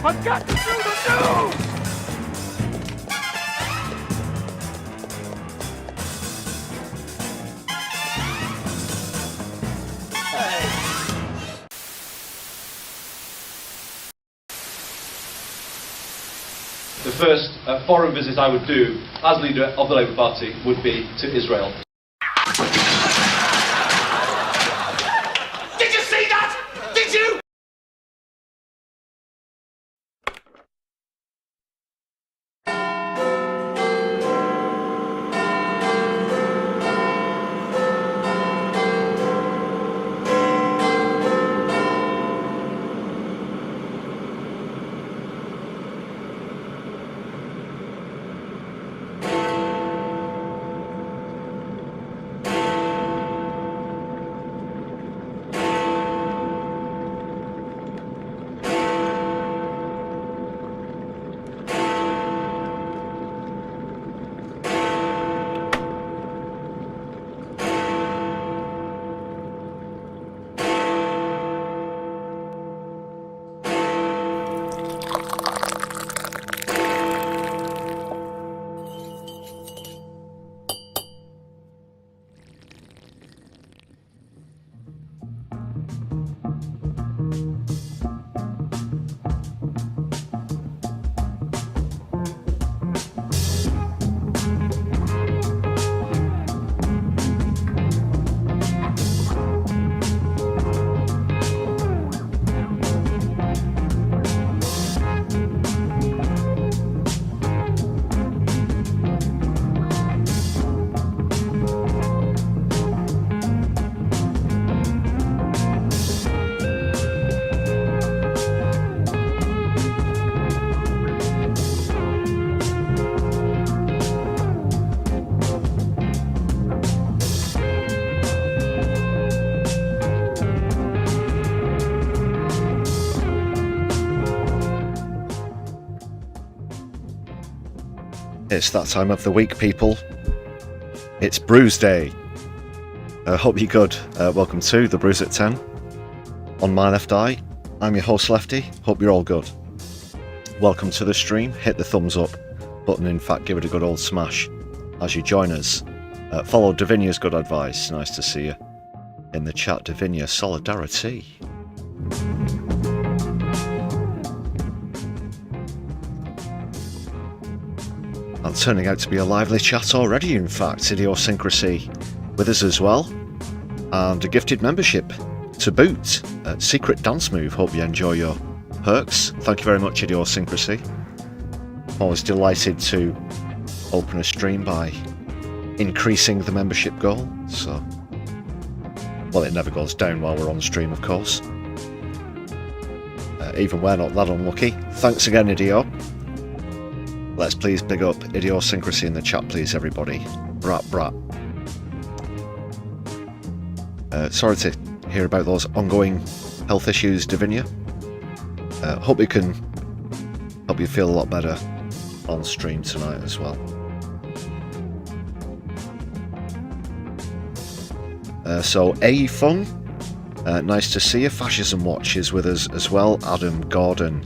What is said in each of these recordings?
I've got to do the news! The first foreign visit I would do as leader of the Labour Party would be to Israel. Did you see that? Did you? It's that time of the week, people. It's Brews Day. Hope you're good. Welcome to the Brews at 10. On my left eye, I'm your host Lefty. Hope you're all good. Welcome to the stream. Hit the thumbs up button. In fact, give it a good old smash as you join us. Follow Davinia's good advice. Nice to see you in the chat, Davinia. Solidari-Tea. And turning out to be a lively chat already, in fact. Idiosyncrasy with us as well. And a gifted membership to boot. Secret dance move. Hope you enjoy your perks. Thank you very much, Idiosyncrasy. Always delighted to open a stream by increasing the membership goal. So, well, it never goes down while we're on stream, of course. Even we're not that unlucky. Thanks again, Idio. Let's please big up Idiosyncrasy in the chat, please, everybody. Brat. Sorry to hear about those ongoing health issues, Davinia. Hope you feel a lot better on stream tonight as well. So, A-Fun, nice to see you. Fascism Watch is with us as well. Adam Gordon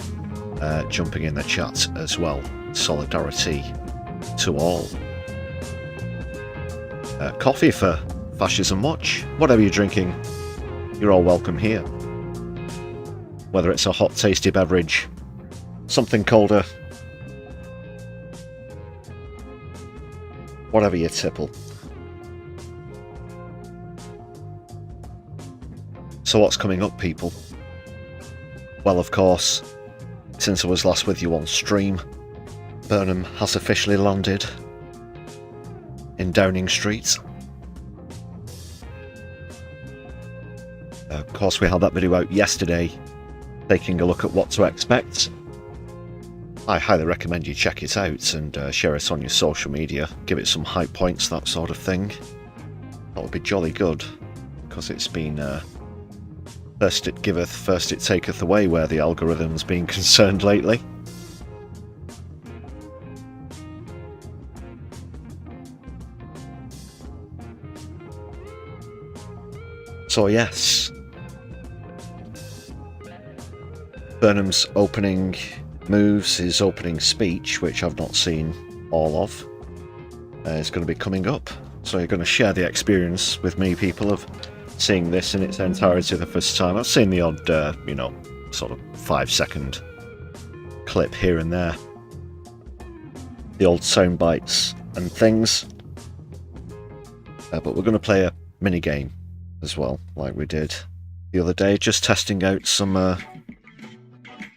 jumping in the chat as well. Solidarity to all. Coffee for Fascism Watch. Whatever you're drinking, you're all welcome here. Whether it's a hot, tasty beverage, something colder, whatever you tipple. So what's coming up, people? Well, of course, since I was last with you on stream, Burnham has officially landed in Downing Street. Of course, we had that video out yesterday, taking a look at what to expect. I highly recommend you check it out and share it on your social media, give it some hype points, that sort of thing. That would be jolly good, because it's been first it giveth, first it taketh away where the algorithm's been concerned lately. So yes, Burnham's opening moves, his opening speech, which I've not seen all of, is going to be coming up. So you're going to share the experience with me, people, of seeing this in its entirety the first time. I've seen the odd, you know, sort of 5-second clip here and there. The old sound bites and things. But we're going to play a mini game as well, like we did the other day, just testing out some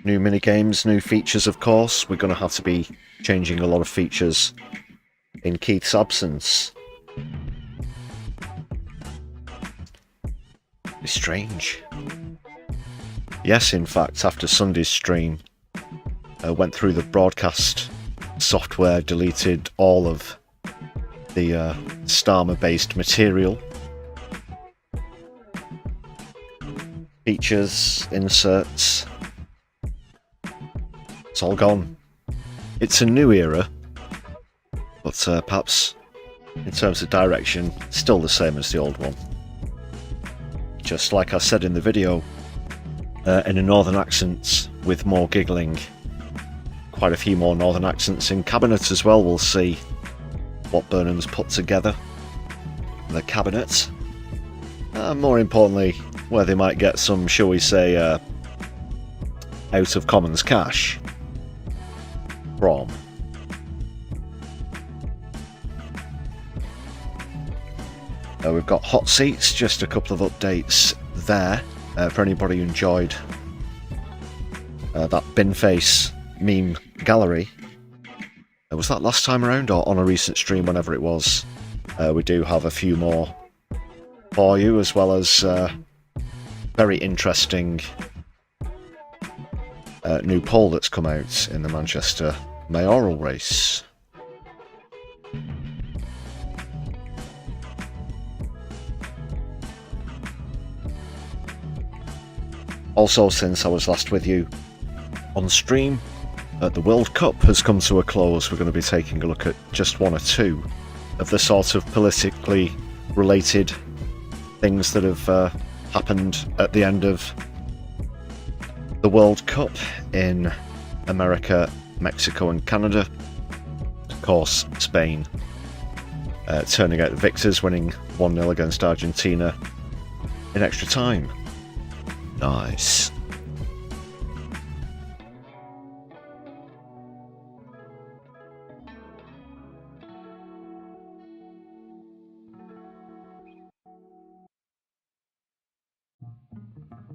new mini games, new features. Of course, we're going to have to be changing a lot of features in Keith's absence. It's strange. Yes, in fact, after Sunday's stream, I went through the broadcast software, deleted all of the Starmer-based material. Features, inserts. It's all gone. It's a new era, but perhaps in terms of direction, still the same as the old one. Just like I said in the video, in a northern accent with more giggling. Quite a few more northern accents in cabinet as well. We'll see what Burnham's put together in the cabinet. More importantly, where they might get some, shall we say, out of Commons cash from. We've got hot seats, just a couple of updates there for anybody who enjoyed that bin face meme gallery. Was that last time around or on a recent stream, whenever it was? We do have a few more for you, as well as very interesting new poll that's come out in the Manchester mayoral race. Also, since I was last with you on stream, the World Cup has come to a close. We're going to be taking a look at just one or two of the sort of politically related things that have happened at the end of the World Cup in America, Mexico and Canada. Of course, Spain turning out the victors, winning 1-0 against Argentina in extra time. Nice.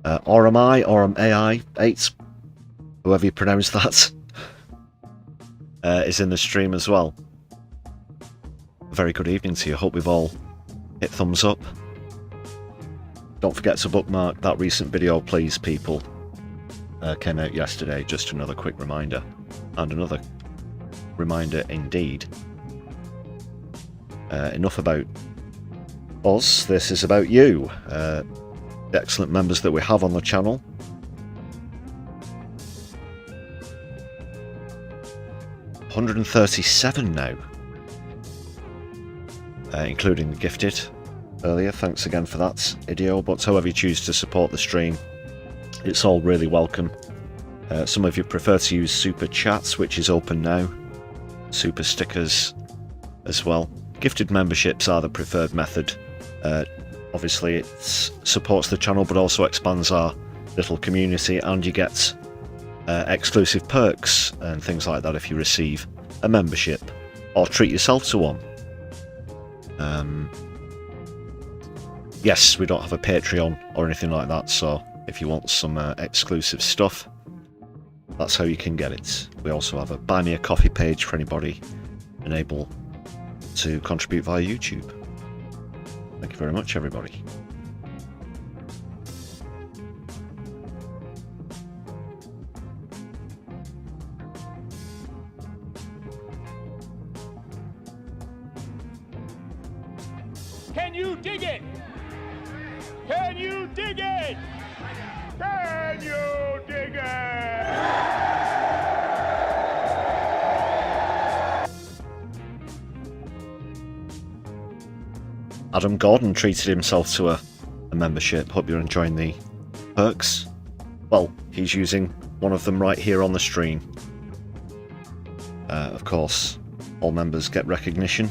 Orami, Oram AI 8, whoever you pronounce that, is in the stream as well. A very good evening to you. Hope we've all hit thumbs up. Don't forget to bookmark that recent video, please, people. Came out yesterday, just another quick reminder. And another reminder indeed. Enough about us, this is about you. The excellent members that we have on the channel. $137 now. Including the gifted earlier. Thanks again for that, Ideo. But however you choose to support the stream, it's all really welcome. Some of you prefer to use super chats, which is open now. Super stickers as well. Gifted memberships are the preferred method. Obviously it supports the channel but also expands our little community, and you get exclusive perks and things like that if you receive a membership or treat yourself to one. Yes, we don't have a Patreon or anything like that, so if you want some exclusive stuff, that's how you can get it. We also have a Buy Me a Coffee page for anybody unable to contribute via YouTube. Thank you very much, everybody. Can you dig it? Can you dig it? Can you dig it? Adam Gordon treated himself to a membership. Hope you're enjoying the perks. Well, he's using one of them right here on the stream. Of course, all members get recognition.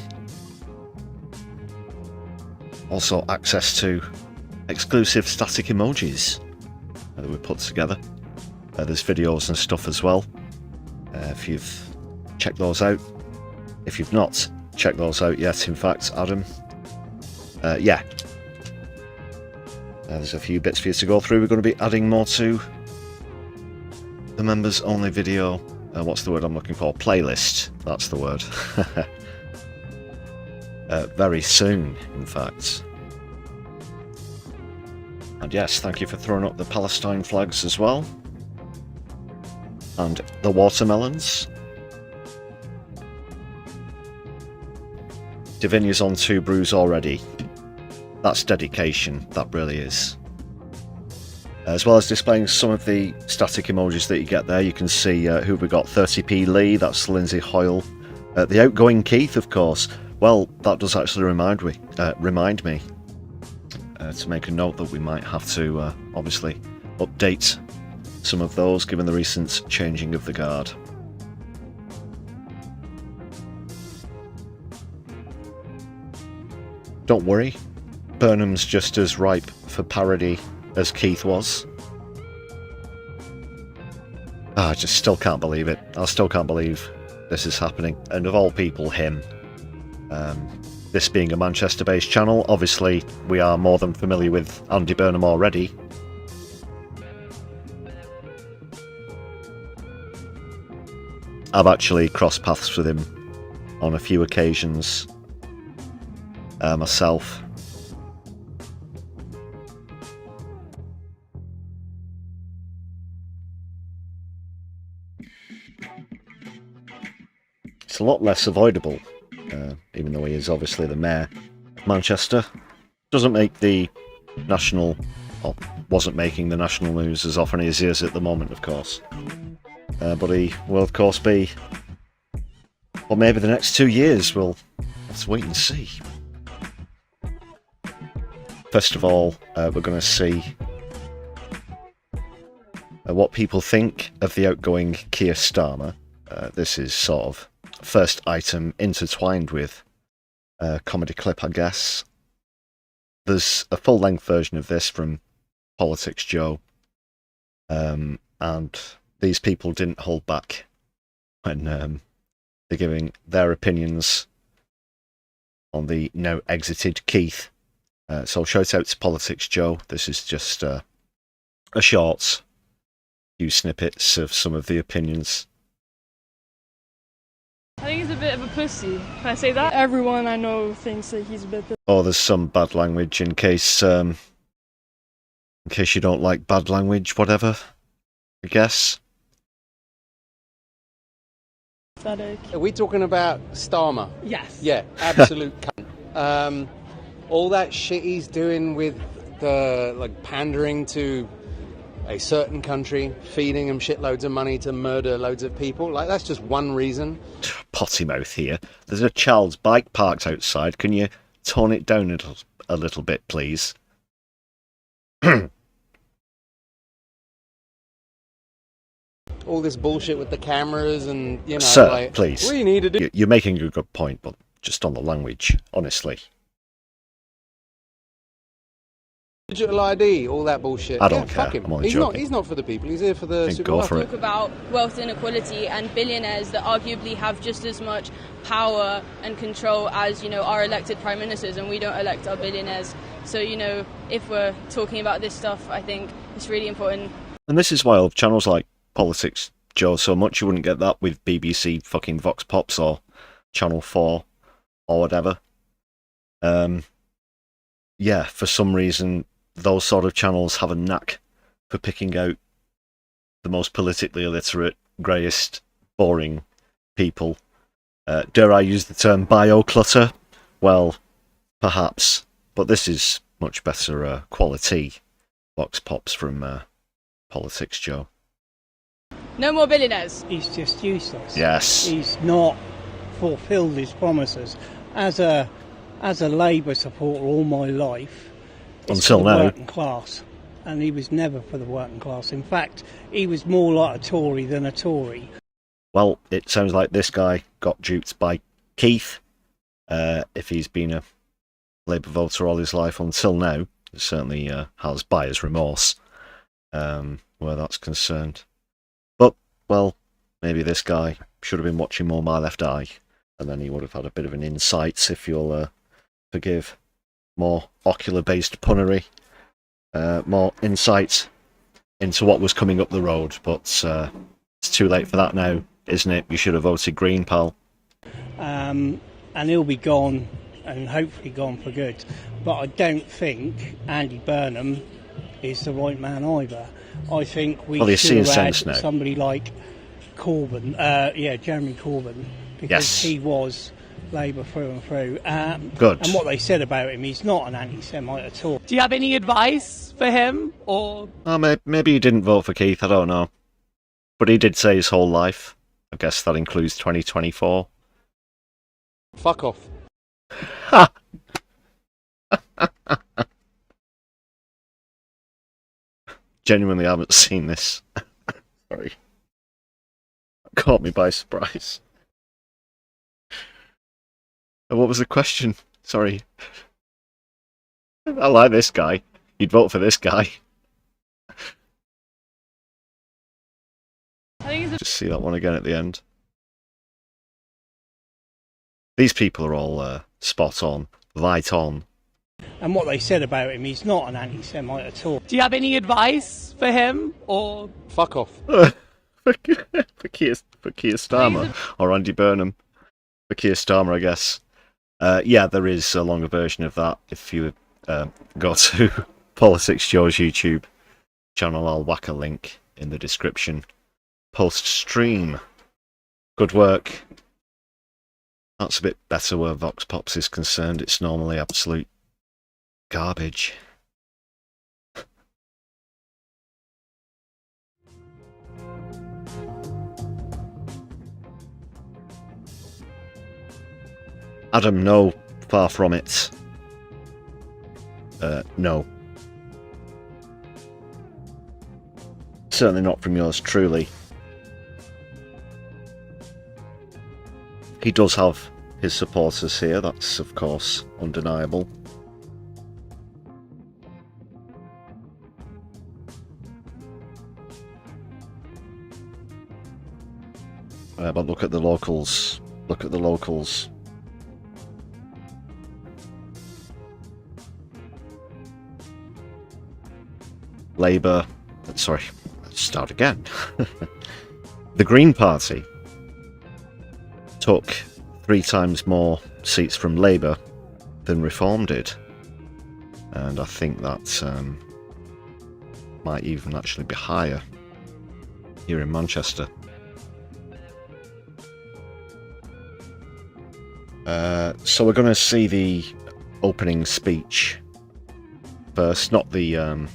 Also access to exclusive static emojis that we put together. There's videos and stuff as well. If you've checked those out. If you've not checked those out yet, in fact, Adam, yeah. There's a few bits for you to go through. We're going to be adding more to the members only video. What's the word I'm looking for? Playlist. That's the word. Very soon, in fact. And yes, thank you for throwing up the Palestine flags as well. And the watermelons. Divinia's on 2 brews already. That's dedication, that really is. As well as displaying some of the static emojis that you get there, you can see who we got. 30p Lee, that's Lindsay Hoyle. The outgoing Keith, of course. Well, that does actually remind me to make a note that we might have to obviously update some of those given the recent changing of the guard. Don't worry, Burnham's just as ripe for parody as Keith was. I just still can't believe it. I still can't believe this is happening. And of all people, him. This being a Manchester-based channel, obviously we are more than familiar with Andy Burnham already. I've actually crossed paths with him on a few occasions myself. It's a lot less avoidable, even though he is obviously the mayor of Manchester. Doesn't make the national, or wasn't making the national news as often as he is at the moment, of course. But he will, of course, be, or maybe the next 2 years, we'll have to wait and see. First of all, we're going to see what people think of the outgoing Keir Starmer. This is sort of first item intertwined with a comedy clip, I guess. There's a full-length version of this from Politics Joe, and these people didn't hold back when they're giving their opinions on the now exited Keith. So shout out to Politics Joe. This is just a short few snippets of some of the opinions. I think he's a bit of a pussy. Can I say that? Everyone I know thinks that he's a bit. Oh, there's some bad language in case you don't like bad language, whatever. I guess. Pathetic. Are we talking about Starmer? Yes. Yeah, absolute cunt. All that shit he's doing with the pandering to a certain country, feeding them shitloads of money to murder loads of people, that's just one reason. Potty mouth here. There's a child's bike parked outside. Can you tone it down a little bit, please? All this bullshit with the cameras and, Sir, please. What you need to do. You're making a good point, but just on the language, honestly. Digital ID, all that bullshit. I don't care. Fuck him. I'm only joking. He's not for the people. He's here for the super Go for wealthy. it. Talk about wealth inequality and billionaires that arguably have just as much power and control as, our elected prime ministers, and we don't elect our billionaires. So, if we're talking about this stuff, I think it's really important. And this is why I love channels like Politics Joe so much. You wouldn't get that with BBC fucking Vox Pops or Channel 4 or whatever. Yeah, for some reason, those sort of channels have a knack for picking out the most politically illiterate, greyest, boring people. Dare I use the term bio-clutter? Well, perhaps. But this is much better quality Vox Pops from Politics Joe. No more billionaires. He's just useless. Yes. He's not fulfilled his promises. As a Labour supporter all my life, it's until for the now, working class, and he was never for the working class. In fact, he was more like a Tory than a Tory. Well, it sounds like this guy got duped by Keith. If he's been a Labour voter all his life until now, he certainly has buyer's remorse where that's concerned. But, well, maybe this guy should have been watching more My Left Eye, and then he would have had a bit of an insight, if you'll forgive more ocular-based punnery, more insight into what was coming up the road. But it's too late for that now, isn't it? You should have voted Green, pal. And he'll be gone, and hopefully gone for good. But I don't think Andy Burnham is the right man either. I think we should have had somebody like Corbyn, Jeremy Corbyn, because he was Labour through and through. Good. And what they said about him, he's not an anti-Semite at all. Do you have any advice for him, or? Maybe he didn't vote for Keith, I don't know. But he did say his whole life. I guess that includes 2024. Fuck off. Ha! Genuinely haven't seen this. Sorry. Caught me by surprise. What was the question? Sorry. I like this guy. You'd vote for this guy. Just see that one again at the end. These people are all spot on, light on. And what they said about him, he's not an anti-Semite at all. Do you have any advice for him, or? Fuck off. for Keir Starmer, or Andy Burnham. For Keir Starmer, I guess. Yeah, there is a longer version of that. If you go to Politics Joe's YouTube channel, I'll whack a link in the description. Post-stream. Good work. That's a bit better where Vox Pops is concerned. It's normally absolute garbage. Adam, no. Far from it. No. Certainly not from yours truly. He does have his supporters here, that's of course undeniable. But look at the locals. Look at the locals. Labour, sorry, let's start again. The Green Party took 3 times more seats from Labour than Reform did. And I think that might even actually be higher here in Manchester. So we're going to see the opening speech first, not the...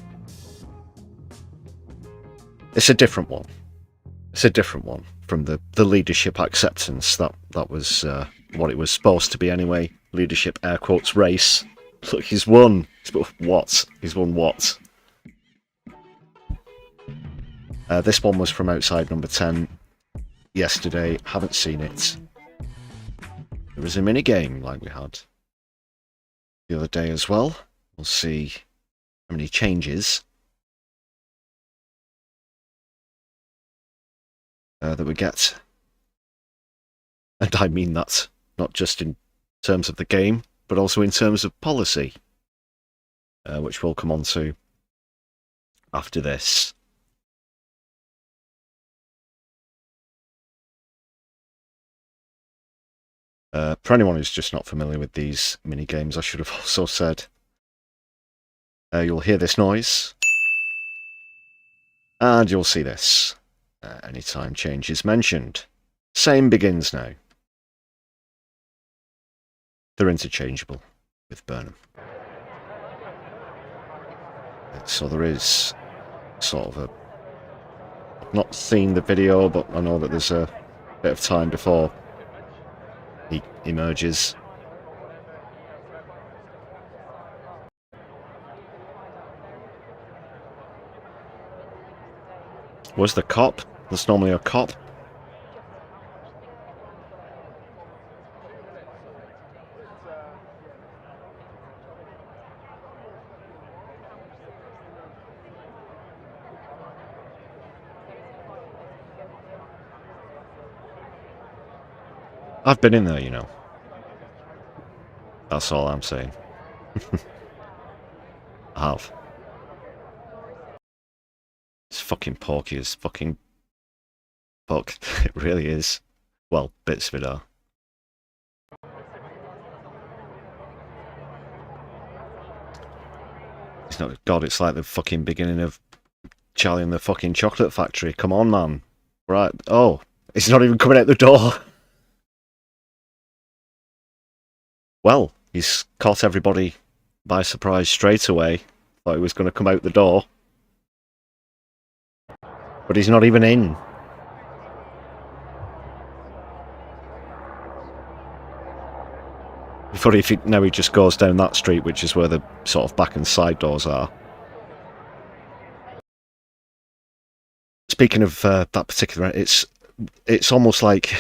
It's a different one. It's a different one from the leadership acceptance. That was what it was supposed to be anyway. Leadership air quotes race. Look, he's won. What? He's won what? This one was from outside number 10 yesterday. Haven't seen it. There was a mini game like we had the other day as well. We'll see how many changes that we get. And I mean that not just in terms of the game, but also in terms of policy, which we'll come on to after this. For anyone who's just not familiar with these mini games, I should have also said, you'll hear this noise, and you'll see this anytime change is mentioned. Same begins now. They're interchangeable with Burnham. So there is sort of a... I've not seen the video, but I know that there's a bit of time before he emerges. Where's the cop? There's normally a cop. I've been in there, you know. That's all I'm saying. I have. It's fucking porky as fucking fuck. It really is. Well, bits of it are. It's not, God, it's like the fucking beginning of Charlie and the fucking Chocolate Factory. Come on, man. Right. Oh, it's not even coming out the door. Well, he's caught everybody by surprise straight away. Thought he was going to come out the door. But he's not even in. Funny if now he just goes down that street, which is where the sort of back and side doors are. Speaking of that particular, it's almost like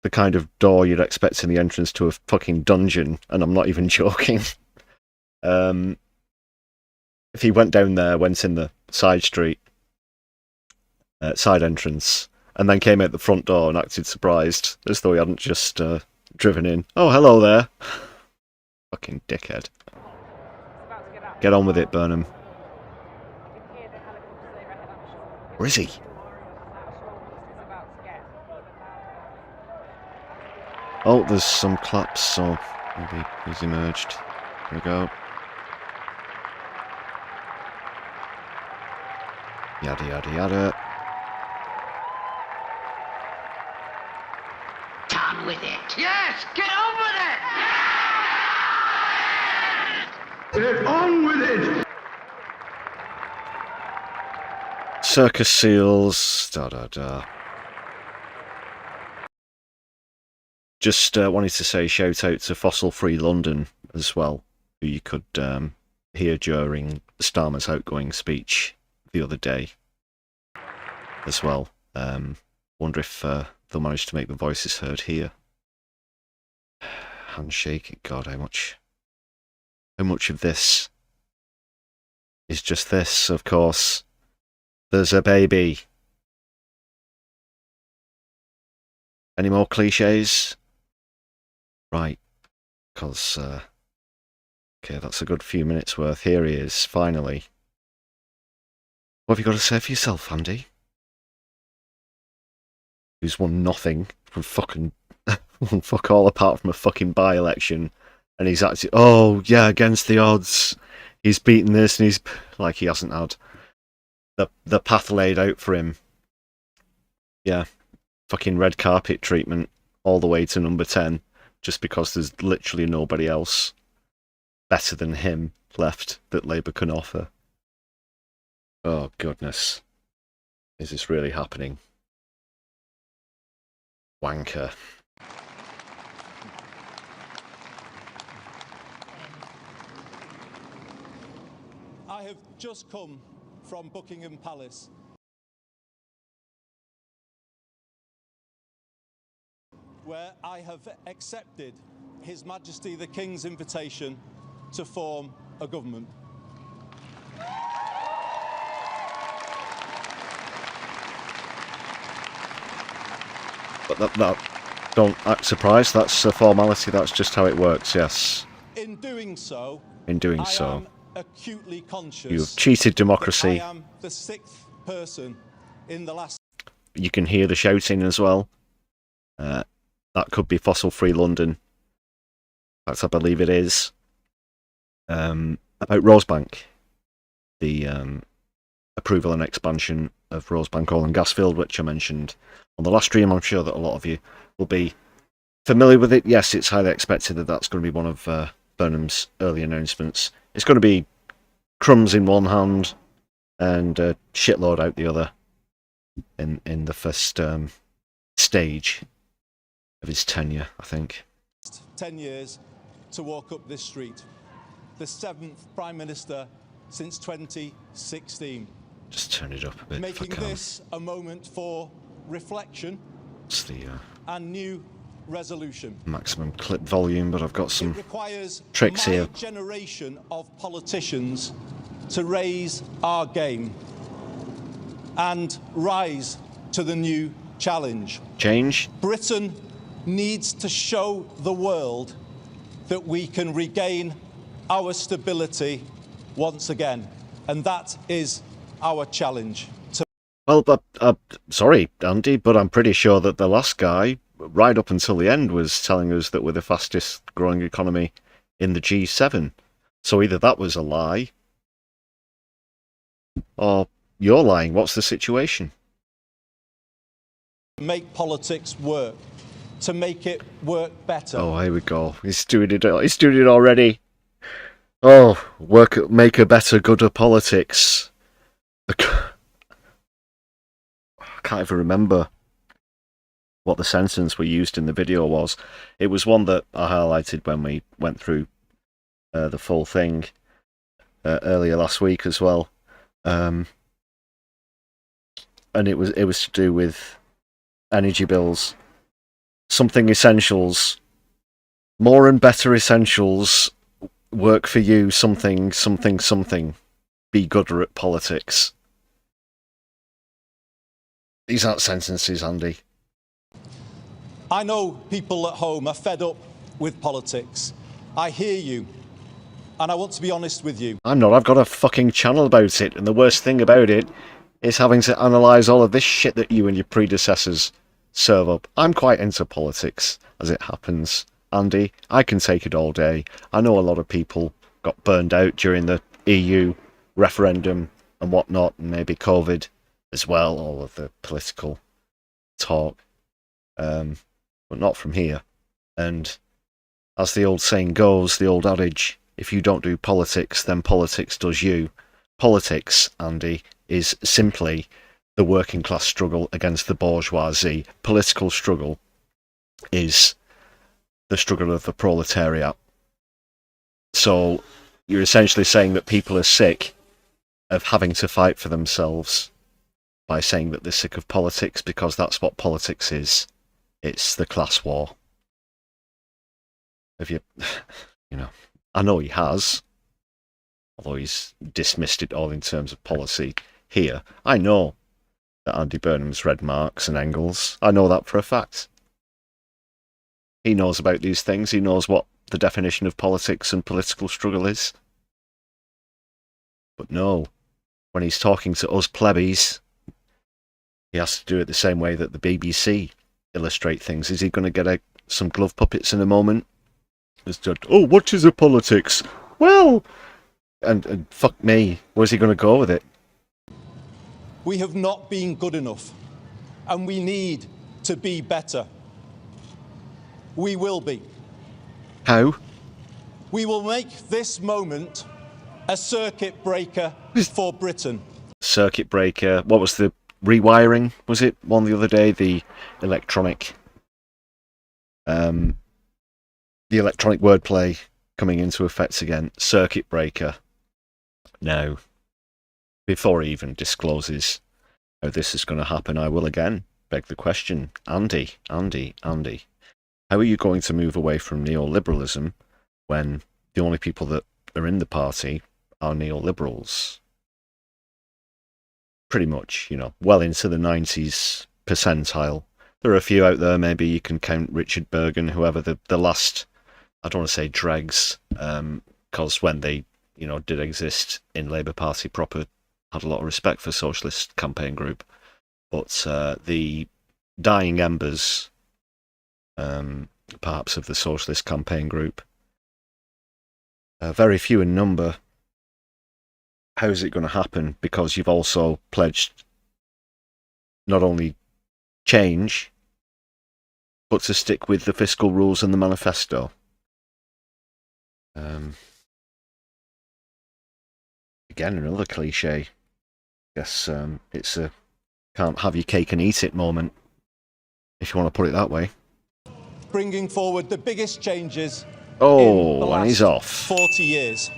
the kind of door you'd expect in the entrance to a fucking dungeon, and I'm not even joking. If he went down there, went in the side street, side entrance, and then came out the front door and acted surprised, as though he hadn't just driven in. Oh, hello there. Fucking dickhead. Get on with it, Burnham. Where is he? Oh, there's some claps, so maybe he's emerged. Here we go. Yada yada yada. On with it. Yes, get on with it. Get on with it. Circus seals. Da da da. Just wanted to say shout out to Fossil Free London as well, who you could hear during Starmer's outgoing speech the other day as well. Wonder if they'll manage to make the voices heard here. Handshake. God, how much of this is just this? Of course, there's a baby. Any more cliches? Right, because okay, that's a good few minutes worth. Here he is, finally. What have you got to say for yourself, Andy? Who's won nothing from fucking fuck all apart from a fucking by-election, and he's actually, oh yeah, against the odds, he's beaten this, and he's like, he hasn't had the path laid out for him. Yeah, fucking red carpet treatment all the way to number 10, just because there's literally nobody else better than him left that Labour can offer. Oh goodness, is this really happening? Wanker. I have just come from Buckingham Palace, where I have accepted His Majesty the King's invitation to form a government. But that don't act surprised, that's a formality, that's just how it works, yes. In doing so, I am acutely conscious you've cheated democracy. I am the 6th person in the last... You can hear the shouting as well. That could be Fossil Free London. In fact, I believe it is. About Rosebank. The approval and expansion of Rosebank Oil and Gas Field, which I mentioned on the last stream. I'm sure that a lot of you will be familiar with it. Yes, it's highly expected that that's going to be one of Burnham's early announcements. It's going to be crumbs in one hand and a shitload out the other in the first stage of his tenure, I think. 10 years to walk up this street. The 7th Prime Minister since 2016. Just turn it up a bit. Making this a moment for reflection it's the and new resolution. maximum clip volume, but I've got some It requires tricks my here. generation of politicians to raise our game and rise to the new challenge. Change. Britain needs to show the world that we can regain our stability once again. And that is our challenge. Well, sorry, Andy, but I'm pretty sure that the last guy, right up until the end, was telling us that we're the fastest growing economy in the G7. So either that was a lie, or you're lying. What's the situation? Make politics work, to make it work better. Oh, here we go. He's doing it already. Oh, make a better, gooder politics. I can't even remember what the sentence we used in the video was. It was one that I highlighted when we went through the full thing earlier last week as well. And it was to do with energy bills. Something essentials. More and better essentials. Work for you, something. Be gooder at politics. These aren't sentences, Andy. I know people at home are fed up with politics. I hear you, and I want to be honest with you. I'm not. I've got a fucking channel about it, and the worst thing about it is having to analyse all of this shit that you and your predecessors serve up. I'm quite into politics, as it happens. Andy, I can take it all day. I know a lot of people got burned out during the EU referendum and whatnot, and maybe COVID as well, all of the political talk. But not from here. And as the old saying goes, the old adage, if you don't do politics, then politics does you. Politics, Andy, is simply the working class struggle against the bourgeoisie. Political struggle is the struggle of the proletariat. So you're essentially saying that people are sick of having to fight for themselves by saying that they're sick of politics, because that's what politics is. It's the class war. Have you know, I know he has, although he's dismissed it all in terms of policy here. I know that Andy Burnham's read Marx and Engels. I know that for a fact. He knows about these things. He knows what the definition of politics and political struggle is. But no, when he's talking to us plebbies, he has to do it the same way that the BBC illustrate things. Is he going to get some glove puppets in a moment? Oh, what is a politics? Well, and fuck me, where's he going to go with it? We have not been good enough, and we need to be better. We will be. How? We will make this moment a circuit breaker for Britain. Circuit breaker. What was the rewiring? Was it one the other day? The electronic wordplay coming into effect again. Circuit breaker. Now, before he even discloses how this is going to happen, I will again beg the question. Andy, how are you going to move away from neoliberalism when the only people that are in the party are neoliberals? Pretty much, you know, well into the 90s percentile. There are a few out there, maybe you can count Richard Bergen, whoever the last, I don't want to say dregs, because when they, you know, did exist in Labour Party proper, had a lot of respect for Socialist campaign group. But the dying embers, perhaps, of the Socialist campaign group, very few in number. How is it going to happen? Because you've also pledged not only change, but to stick with the fiscal rules and the manifesto. Again, another cliche. Guess it's a can't have your cake and eat it moment, if you want to put it that way. Bringing forward the biggest changes in the and he's last off. 40 years.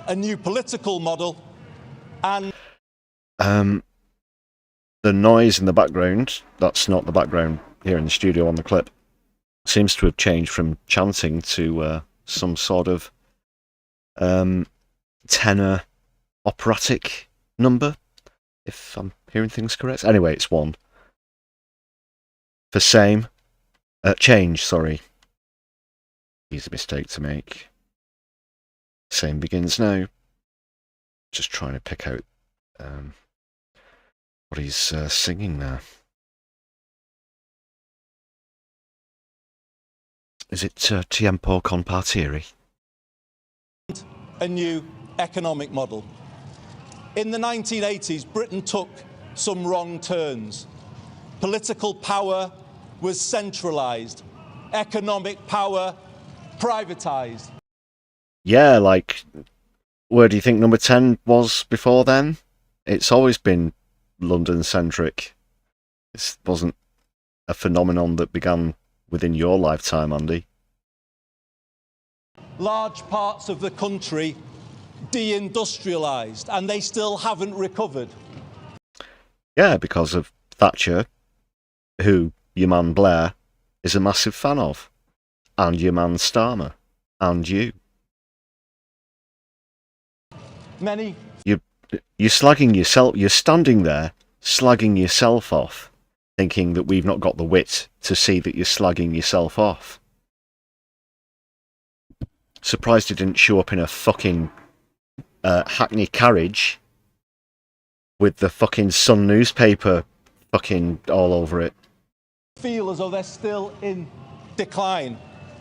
A new political model and... The noise in the background, that's not the background here in the studio on the clip, seems to have changed from chanting to some sort of tenor operatic number, if I'm hearing things correct. Anyway, it's one. For same, Change, sorry. Easy mistake to make. Same begins now. Just trying to pick out what he's singing there. Is it Tiempo Compartire? A new economic model. In the 1980s, Britain took some wrong turns. Political power was centralised. Economic power privatised. Yeah, like, where do you think number 10 was before then? It's always been London-centric. This wasn't a phenomenon that began within your lifetime, Andy. Large parts of the country deindustrialised, and they still haven't recovered. Yeah, because of Thatcher, who your man Blair is a massive fan of, and your man Starmer, and you. You're slagging yourself. You're standing there slagging yourself off, thinking that we've not got the wit to see that you're slagging yourself off. Surprised he didn't show up in a fucking Hackney carriage with the fucking Sun newspaper fucking all over it. Feel as though they're still in decline,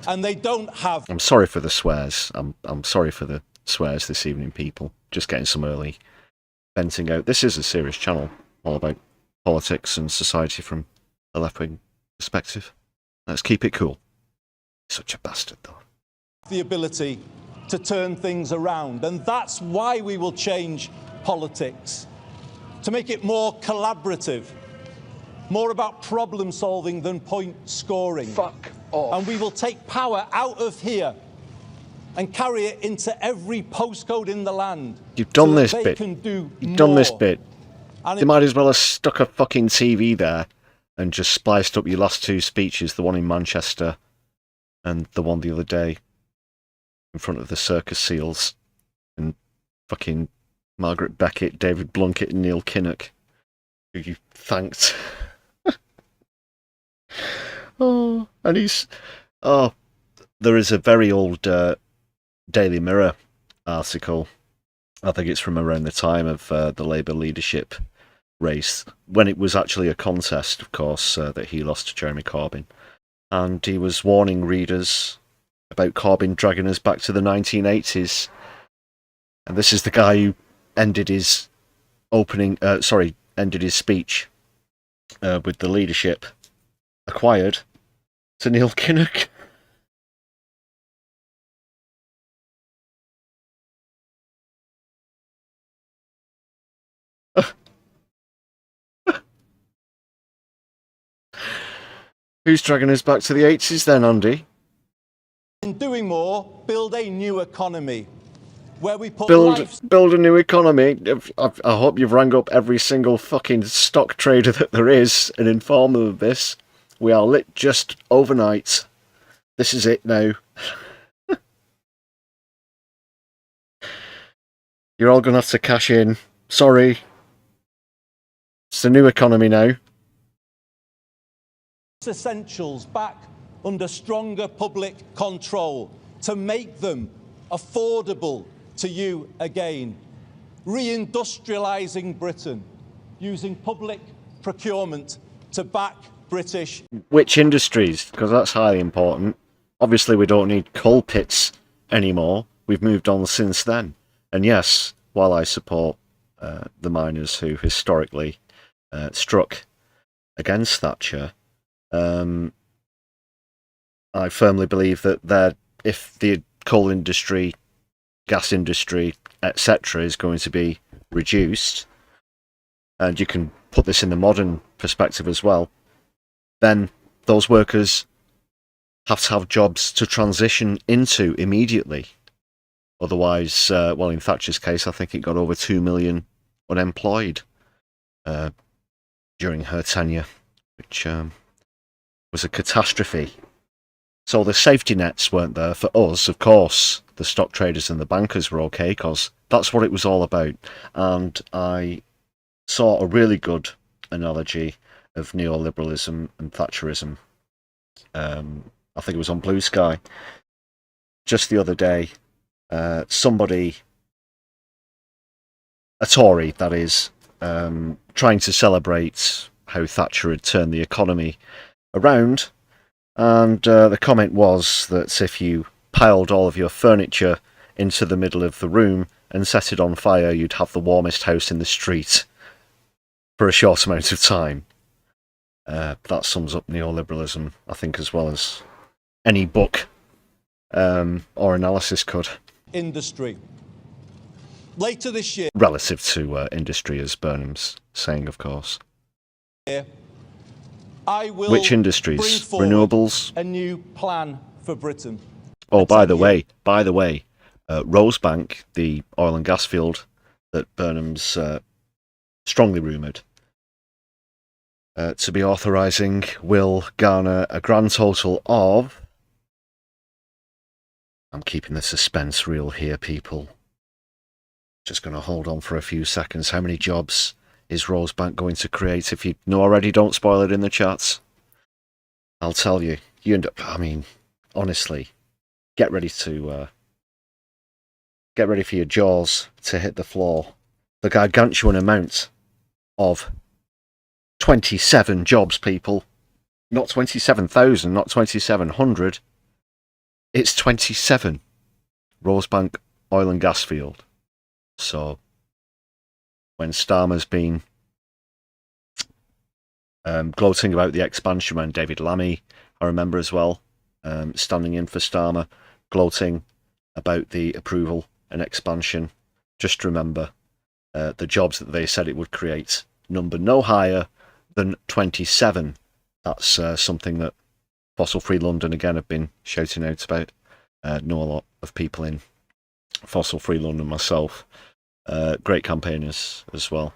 and they don't have. I'm sorry for the swears. I'm sorry for the swears this evening, people. Just getting some early venting out. This is a serious channel, all about politics and society from a left-wing perspective. Let's keep it cool. Such a bastard, though. The ability to turn things around, and that's why we will change politics, to make it more collaborative, more about problem solving than point scoring. Fuck off. And we will take power out of here and carry it into every postcode in the land. You've done so this they bit. Can do You've done this more. bit. And They might as well have stuck a fucking TV there and just spliced up your last two speeches, the one in Manchester and the one the other day in front of the circus seals and fucking Margaret Beckett, David Blunkett and Neil Kinnock, who you thanked. Oh, and he's... Oh, there is a very old Daily Mirror article, I think it's from around the time of the Labour leadership race, when it was actually a contest, of course, that he lost to Jeremy Corbyn. And he was warning readers about Corbyn dragging us back to the 1980s. And this is the guy who ended his ended his speech with the leadership acquired to Neil Kinnock. Who's dragging us back to the 80s then, Andy? in doing more, build a new economy where we put build a new economy. I hope you've rang up every single fucking stock trader that there is and informed them of this. We are lit just overnight. This is it now. You're all going to have to cash in. Sorry. It's the new economy now. essentials back under stronger public control to make them affordable to you again. Reindustrialising Britain, using public procurement to back British... Which industries? Because that's highly important. Obviously we don't need coal pits anymore. We've moved on since then. And yes, while I support the miners who historically struck against Thatcher, I firmly believe that if the coal industry, gas industry, etc. is going to be reduced, and you can put this in the modern perspective as well, then those workers have to have jobs to transition into immediately. Otherwise, well, in Thatcher's case, I think it got over 2 million unemployed during her tenure, which was a catastrophe. So the safety nets weren't there for us. Of course, the stock traders and the bankers were okay, because that's what it was all about. And I saw a really good analogy of neoliberalism and Thatcherism I think it was on Blue Sky, just the other day, somebody, a Tory that is, trying to celebrate how Thatcher had turned the economy around, and the comment was that if you piled all of your furniture into the middle of the room and set it on fire, you'd have the warmest house in the street for a short amount of time. That sums up neoliberalism, I think, as well as any book or analysis could. Industry. Later this year, relative to industry, as Burnham's saying, of course. I will Which industries? Renewables? a new plan for Britain. Oh, by the way, Rosebank, the oil and gas field that Burnham's strongly rumoured to be authorising, will garner a grand total of... I'm keeping the suspense real here, people. Just going to hold on for a few seconds. How many jobs is Rosebank going to create? If you know already, don't spoil it in the chats. I'll tell you. You end up... I mean, honestly, get ready for your jaws to hit the floor. The gargantuan amount of 27 jobs, people. Not 27,000, not 2,700. It's 27. Rosebank oil and gas field. So, when Starmer's been gloating about the expansion, when David Lammy, I remember as well, standing in for Starmer, gloating about the approval and expansion, just remember the jobs that they said it would create number no higher than 27. That's something that Fossil Free London again have been shouting out about. Know a lot of people in Fossil Free London myself. Great campaigners as well.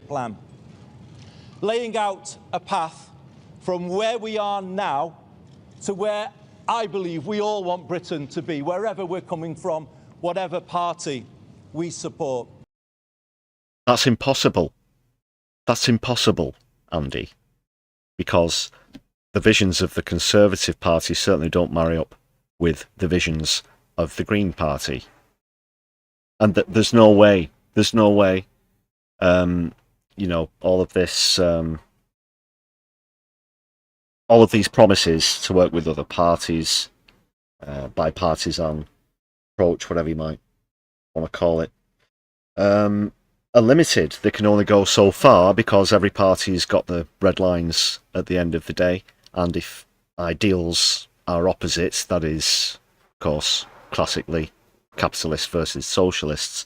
Plan. Laying out a path from where we are now to where I believe we all want Britain to be, wherever we're coming from, whatever party we support. That's impossible. That's impossible, Andy, because the visions of the Conservative Party certainly don't marry up with the visions of the Green Party. And there's no way, all of this, all of these promises to work with other parties, bipartisan approach, whatever you might want to call it, are limited. They can only go so far because every party's got the red lines at the end of the day. And if ideals are opposites, that is, of course, classically capitalists versus socialists,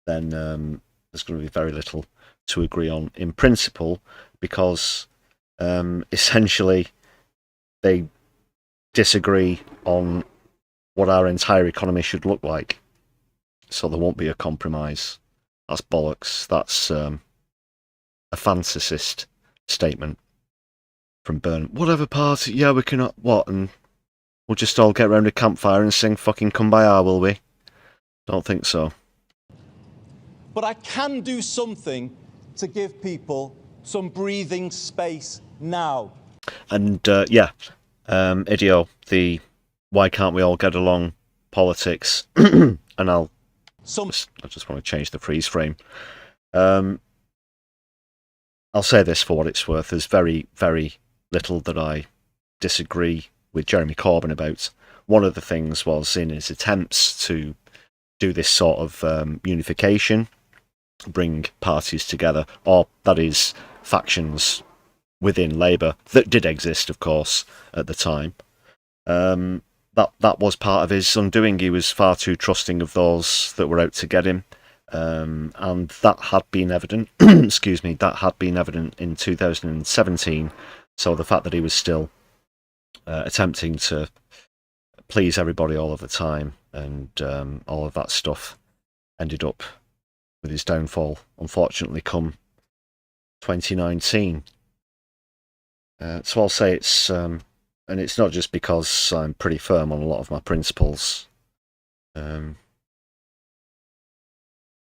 then there's going to be very little to agree on in principle, because essentially they disagree on what our entire economy should look like. So there won't be a compromise. That's bollocks. That's a fantasist statement from Burnham. Whatever party, yeah, we cannot, what, and we'll just all get round a campfire and sing fucking Kumbaya, will we? Don't think so. But I can do something to give people some breathing space now. And Idio, the why can't we all get along politics, and I just want to change the freeze frame. I'll say this for what it's worth. There's very, very little that I disagree with Jeremy Corbyn about. One of the things was in his attempts to do this sort of unification, bring parties together, or that is factions within Labour that did exist, of course, at the time. That was part of his undoing. He was far too trusting of those that were out to get him, and that had been evident. Excuse me, that had been evident in 2017. So the fact that he was still attempting to please everybody all of the time, and all of that stuff ended up with his downfall, unfortunately, come 2019. So I'll say it's, and it's not just because I'm pretty firm on a lot of my principles.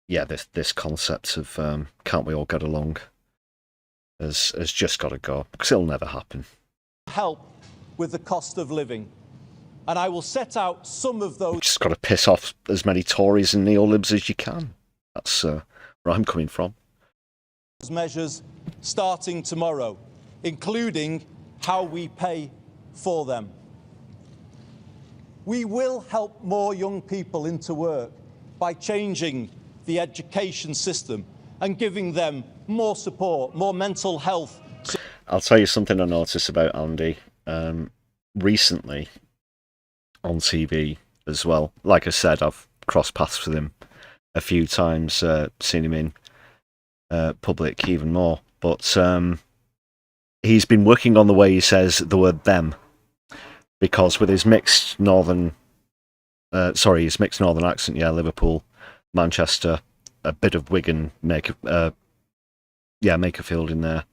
This concept of can't we all get along has just got to go, because it'll never happen. Help with the cost of living. And I will set out some of those... You've just got to piss off as many Tories and neolibs as you can. That's where I'm coming from. ...measures starting tomorrow, including how we pay for them. We will help more young people into work by changing the education system and giving them more support, more mental health. I'll tell you something I noticed about Andy recently on TV as well. Like I said, I've crossed paths with him a few times, seen him in public even more. But he's been working on the way he says the word them, because with his mixed northern accent, Liverpool, Manchester, a bit of Wigan, Makerfield in there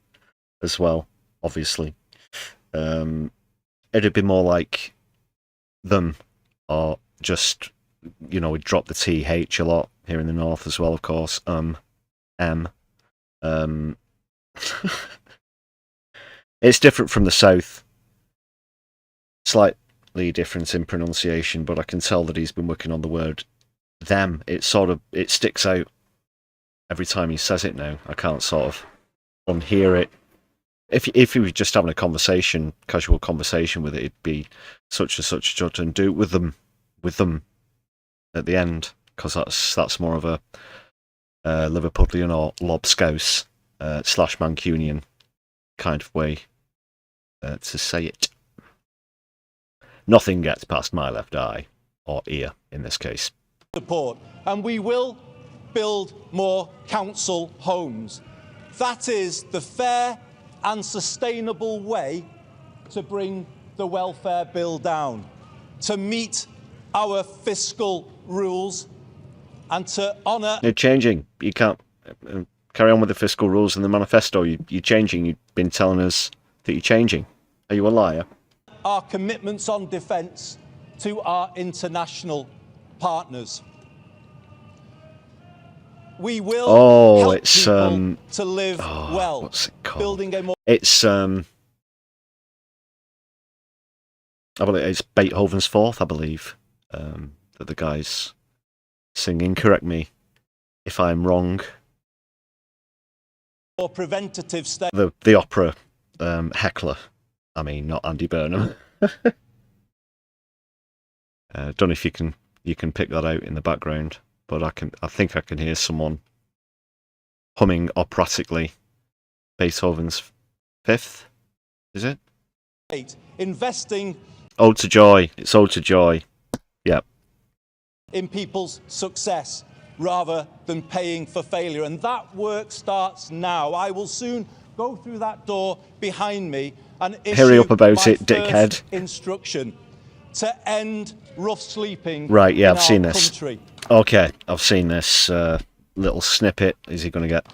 as well, obviously. It'd be more like them, or just, we'd drop the TH a lot here in the north as well, of course. It's different from the south. Slightly different in pronunciation, but I can tell that he's been working on the word them. It sticks out every time he says it now. I can't sort of unhear it. If he was just having a casual conversation with it, it'd be such and such judge, and do it with them at the end, because that's more of a Liverpudlian or lobscouse / Mancunian kind of way to say it. Nothing gets past my left eye, or ear in this case. Support, and we will build more council homes. That is the fair and sustainable way to bring the welfare bill down, to meet our fiscal rules and to honour... You're changing. You can't carry on with the fiscal rules in the manifesto. You're changing. You've been telling us that you're changing. Are you a liar? Our commitments on defence to our international partners. We will help people to live well. What's it called? Building a more... It's I believe it's Beethoven's Fourth, I believe, that the guy's singing. Correct me if I'm wrong. More preventative state. The opera heckler. I mean, not Andy Burnham. Don't know if you can pick that out in the background, but I think I can hear someone humming operatically Beethoven's Fifth. Is it? Investing. Ode to Joy. It's Ode to Joy. Yep. In people's success rather than paying for failure, and that work starts now. I will soon go through that door behind me and issue hurry up about my it, dickhead. Instruction to end rough sleeping. Right, yeah, in I've seen our this. country. Okay, I've seen this little snippet. Is he going to get...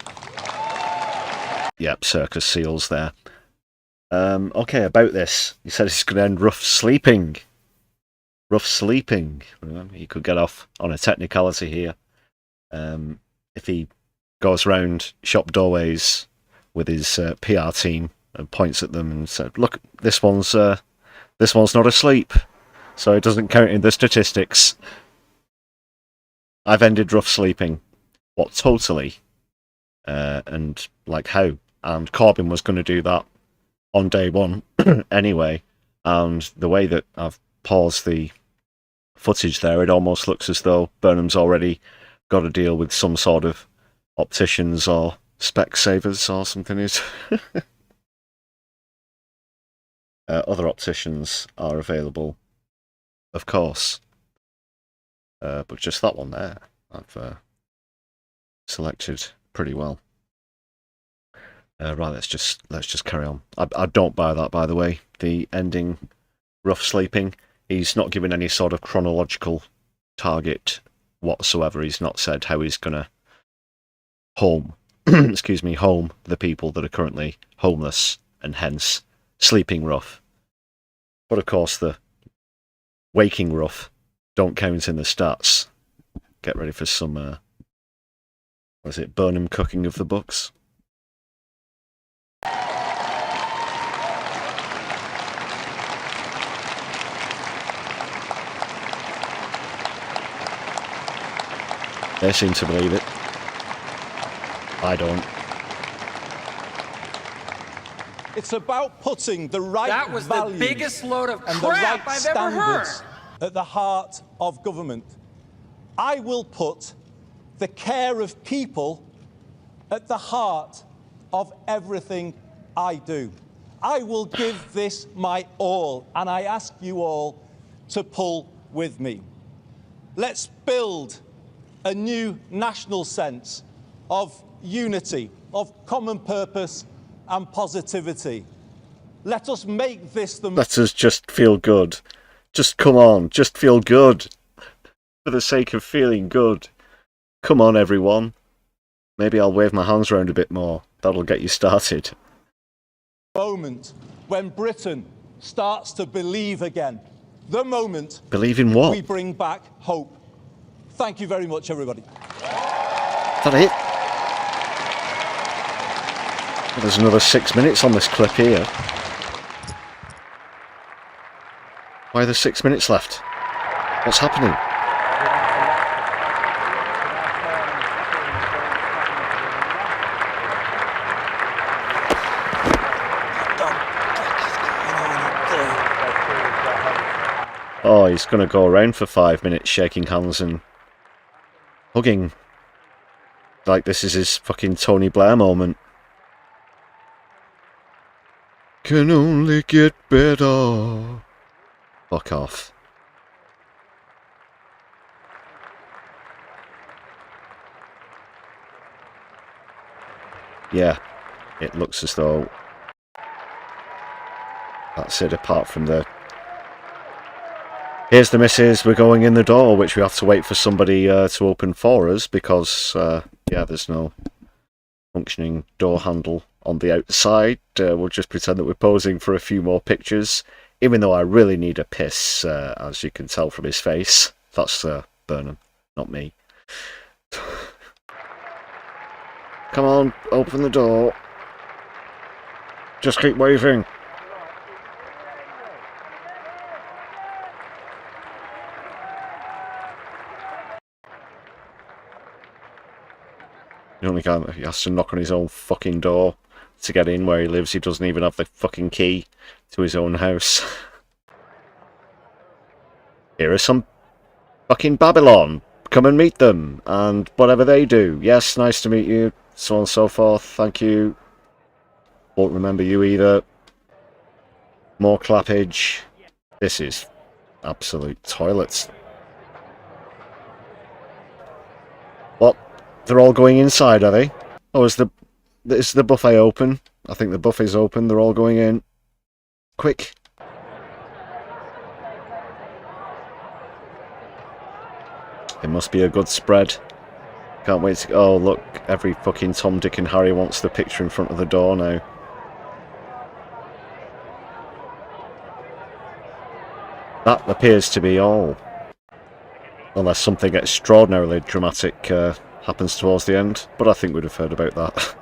Yep, circus seals there. Okay, about this. He said he's going to end rough sleeping. Rough sleeping. He could get off on a technicality here. If he goes round shop doorways with his PR team and points at them and said, "Look, this one's not asleep, so it doesn't count in the statistics. I've ended rough sleeping." What, totally? And like how? And Corbyn was going to do that on day one anyway. And the way that I've paused the footage there, it almost looks as though Burnham's already got to deal with some sort of opticians or Specsavers or something. Other opticians are available, of course, but just that one there I've selected pretty well. Right, let's just carry on. I don't buy that, by the way. The ending rough sleeping. He's not given any sort of chronological target whatsoever. He's not said how he's going to home the people that are currently homeless and hence sleeping rough. But of course the waking rough don't count in the stats. Get ready for some what is it, Burnham cooking of the books? They seem to believe it. I don't. It's about putting the right That was values the biggest load of and the crap right I've ever heard. standards at the heart of government. I will put the care of people at the heart of everything I do. I will give this my all, and I ask you all to pull with me. Let's build a new national sense of unity, of common purpose and positivity. Let us make this the... Let us just feel good. Just come on, just feel good. For the sake of feeling good. Come on, everyone. Maybe I'll wave my hands around a bit more. That'll get you started. Moment when Britain starts to believe again. The moment... Believe in what? We bring back hope. Thank you very much, everybody. Is that it? Well, there's another 6 minutes on this clip here. Why are there 6 minutes left? What's happening? Oh, he's going to go around for 5 minutes shaking hands and hugging. Like this is his fucking Tony Blair moment. Can only get better. Fuck off. Yeah, it looks as though that's it, apart from the... Here's the missus, we're going in the door, which we have to wait for somebody to open for us, because, yeah, there's no functioning door handle on the outside. We'll just pretend that we're posing for a few more pictures, even though I really need a piss, as you can tell from his face. That's Burnham, not me. Come on, open the door. Just keep waving. The only guy that he has to knock on his own fucking door to get in where he lives. He doesn't even have the fucking key to his own house. Here are some fucking Babylon. Come and meet them, and whatever they do. Yes, nice to meet you, so on and so forth. Thank you. Won't remember you either. More clappage. This is absolute toilets. What? They're all going inside, are they? Oh, is the buffet open? I think the buffet's open. They're all going in. Quick. It must be a good spread. Can't wait to... Oh, look. Every fucking Tom, Dick and Harry wants the picture in front of the door now. That appears to be all. Unless something extraordinarily dramatic happens towards the end. But I think we'd have heard about that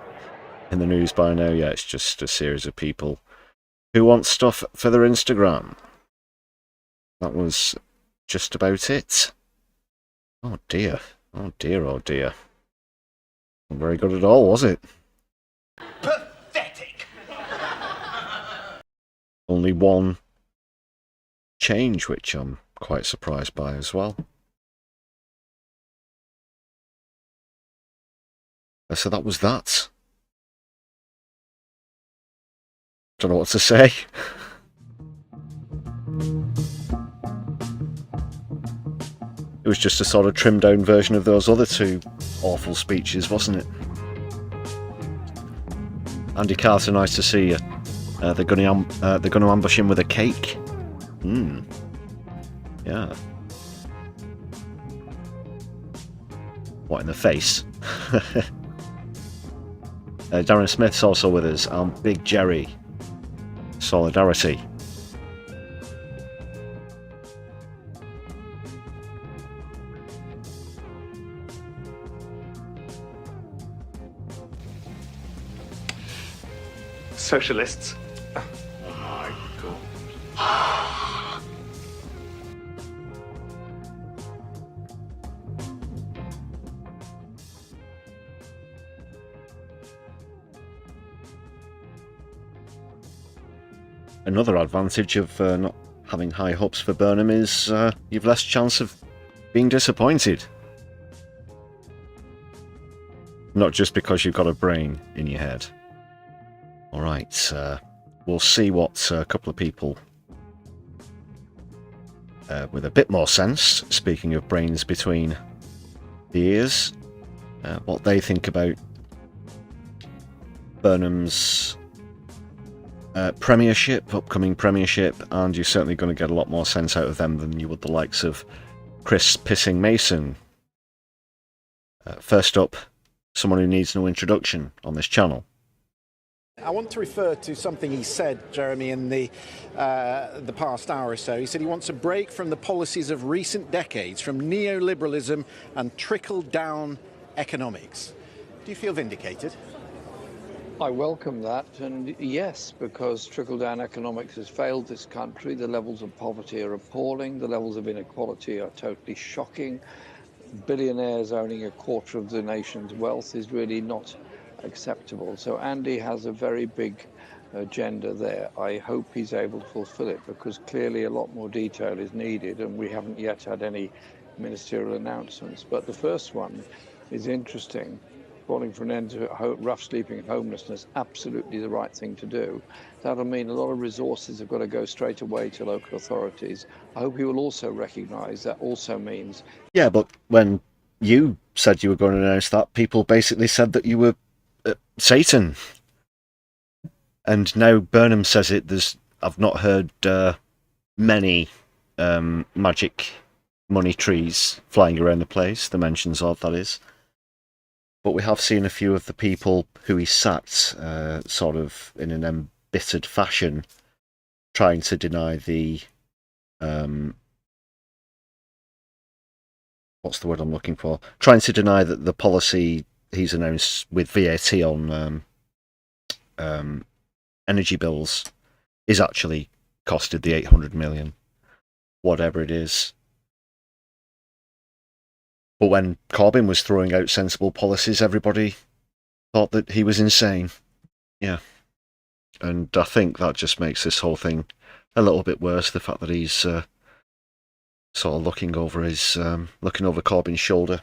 in the news by now. Yeah, it's just a series of people who want stuff for their Instagram. That was just about it. Oh dear. Oh dear, oh dear. Not very good at all, was it? Pathetic! Only one change, which I'm quite surprised by as well. So that was that. Don't know what to say. It was just a sort of trimmed down version of those other two awful speeches, wasn't it? Andy Carter, nice to see you. They're going to ambush him with a cake. Yeah. What, in the face? Darren Smith's also with us, and Big Jerry. Solidarity. Socialists. Oh my God. another advantage of not having high hopes for Burnham is you've less chance of being disappointed. Not just because you've got a brain in your head. Alright, we'll see what a couple of people with a bit more sense, speaking of brains between the ears, what they think about Burnham's premiership, upcoming premiership, and you're certainly going to get a lot more sense out of them than you would the likes of Chris Pissing Mason. First up, someone who needs no introduction on this channel. I want to refer to something he said, Jeremy, in the past hour or so. He said he wants a break from the policies of recent decades, from neoliberalism and trickle-down economics. Do you feel vindicated? I welcome that, and yes, because trickle-down economics has failed this country. The levels of poverty are appalling. The levels of inequality are totally shocking. Billionaires owning a quarter of the nation's wealth is really not acceptable. So Andy has a very big agenda there. I hope he's able to fulfill it, because clearly a lot more detail is needed, and we haven't yet had any ministerial announcements. But the first one is interesting. Calling for an end to rough sleeping and homelessness, absolutely the right thing to do. That'll mean a lot of resources have got to go straight away to local authorities. I hope he will also recognise that also means... Yeah, but when you said you were going to announce that, people basically said that you were Satan. And now Burnham says it. I've not heard many magic money trees flying around the place, the mentions of, that is. But we have seen a few of the people who he sacked, sort of in an embittered fashion, trying to deny the... what's the word I'm looking for? Trying to deny that the policy he's announced with VAT on energy bills is actually costed the 800 million, whatever it is. But when Corbyn was throwing out sensible policies, everybody thought that he was insane. Yeah. And I think that just makes this whole thing a little bit worse, the fact that he's sort of looking over Corbyn's shoulder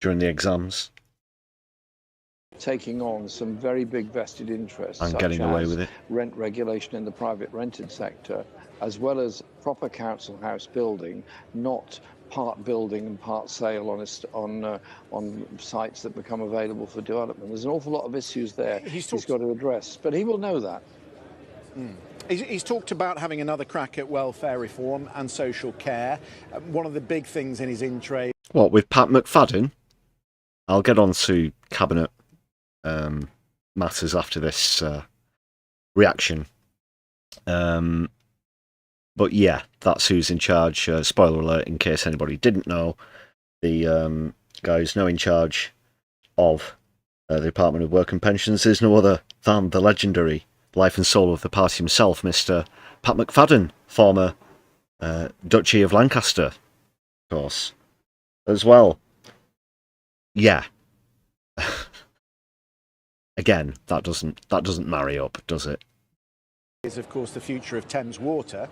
during the exams. Taking on some very big vested interests, and such getting away as with it. Rent regulation in the private rented sector, as well as proper council house building, not part building and part sale on sites that become available for development. There's an awful lot of issues there he's got to address, but he will know that. He's talked about having another crack at welfare reform and social care. One of the big things in his in-trade... What, with Pat McFadden? I'll get on to cabinet matters after this reaction. But yeah, that's who's in charge. Spoiler alert, in case anybody didn't know, the guy who's now in charge of the Department of Work and Pensions is no other than the legendary life and soul of the party himself, Mr. Pat McFadden, former Duchy of Lancaster, of course, as well. Yeah. Again, that doesn't marry up, does it? Is of course the future of Thames Water,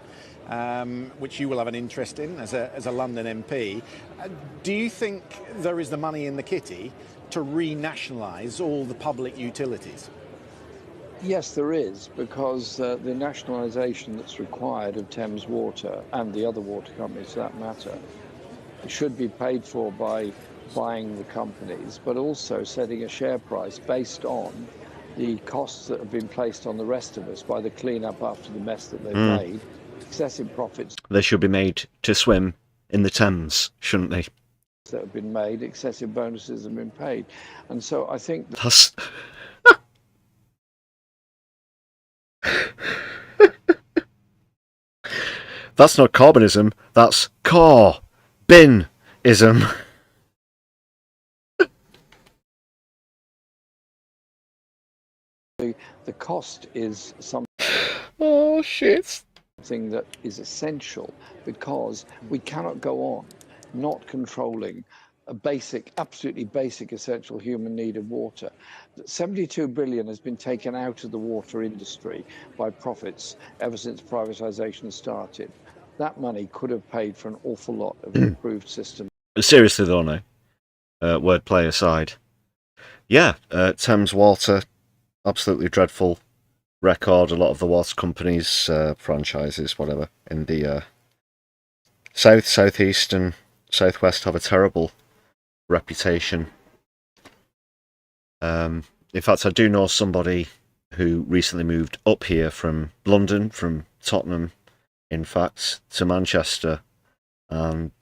which you will have an interest in as a London MP. Do you think there is the money in the kitty to renationalise all the public utilities? Yes, there is, because the nationalisation that's required of Thames Water and the other water companies for that matter should be paid for by buying the companies, but also setting a share price based on the costs that have been placed on the rest of us by the clean-up after the mess that they've made, excessive profits. They should be made to swim in the Thames, shouldn't they? That have been made, excessive bonuses have been paid. And so I think... That's... That's not Corbynism, that's Corbynism. The cost is something that is essential, because we cannot go on not controlling a basic, absolutely basic, essential human need of water. 72 billion has been taken out of the water industry by profits ever since privatization started. That money could have paid for an awful lot of improved systems. Seriously though, no. Wordplay aside. Yeah, Thames Water, absolutely dreadful record. A lot of the water companies, franchises, whatever, in the south, southeast and southwest have a terrible reputation. In fact, I do know somebody who recently moved up here from London, from Tottenham, in fact, to Manchester, and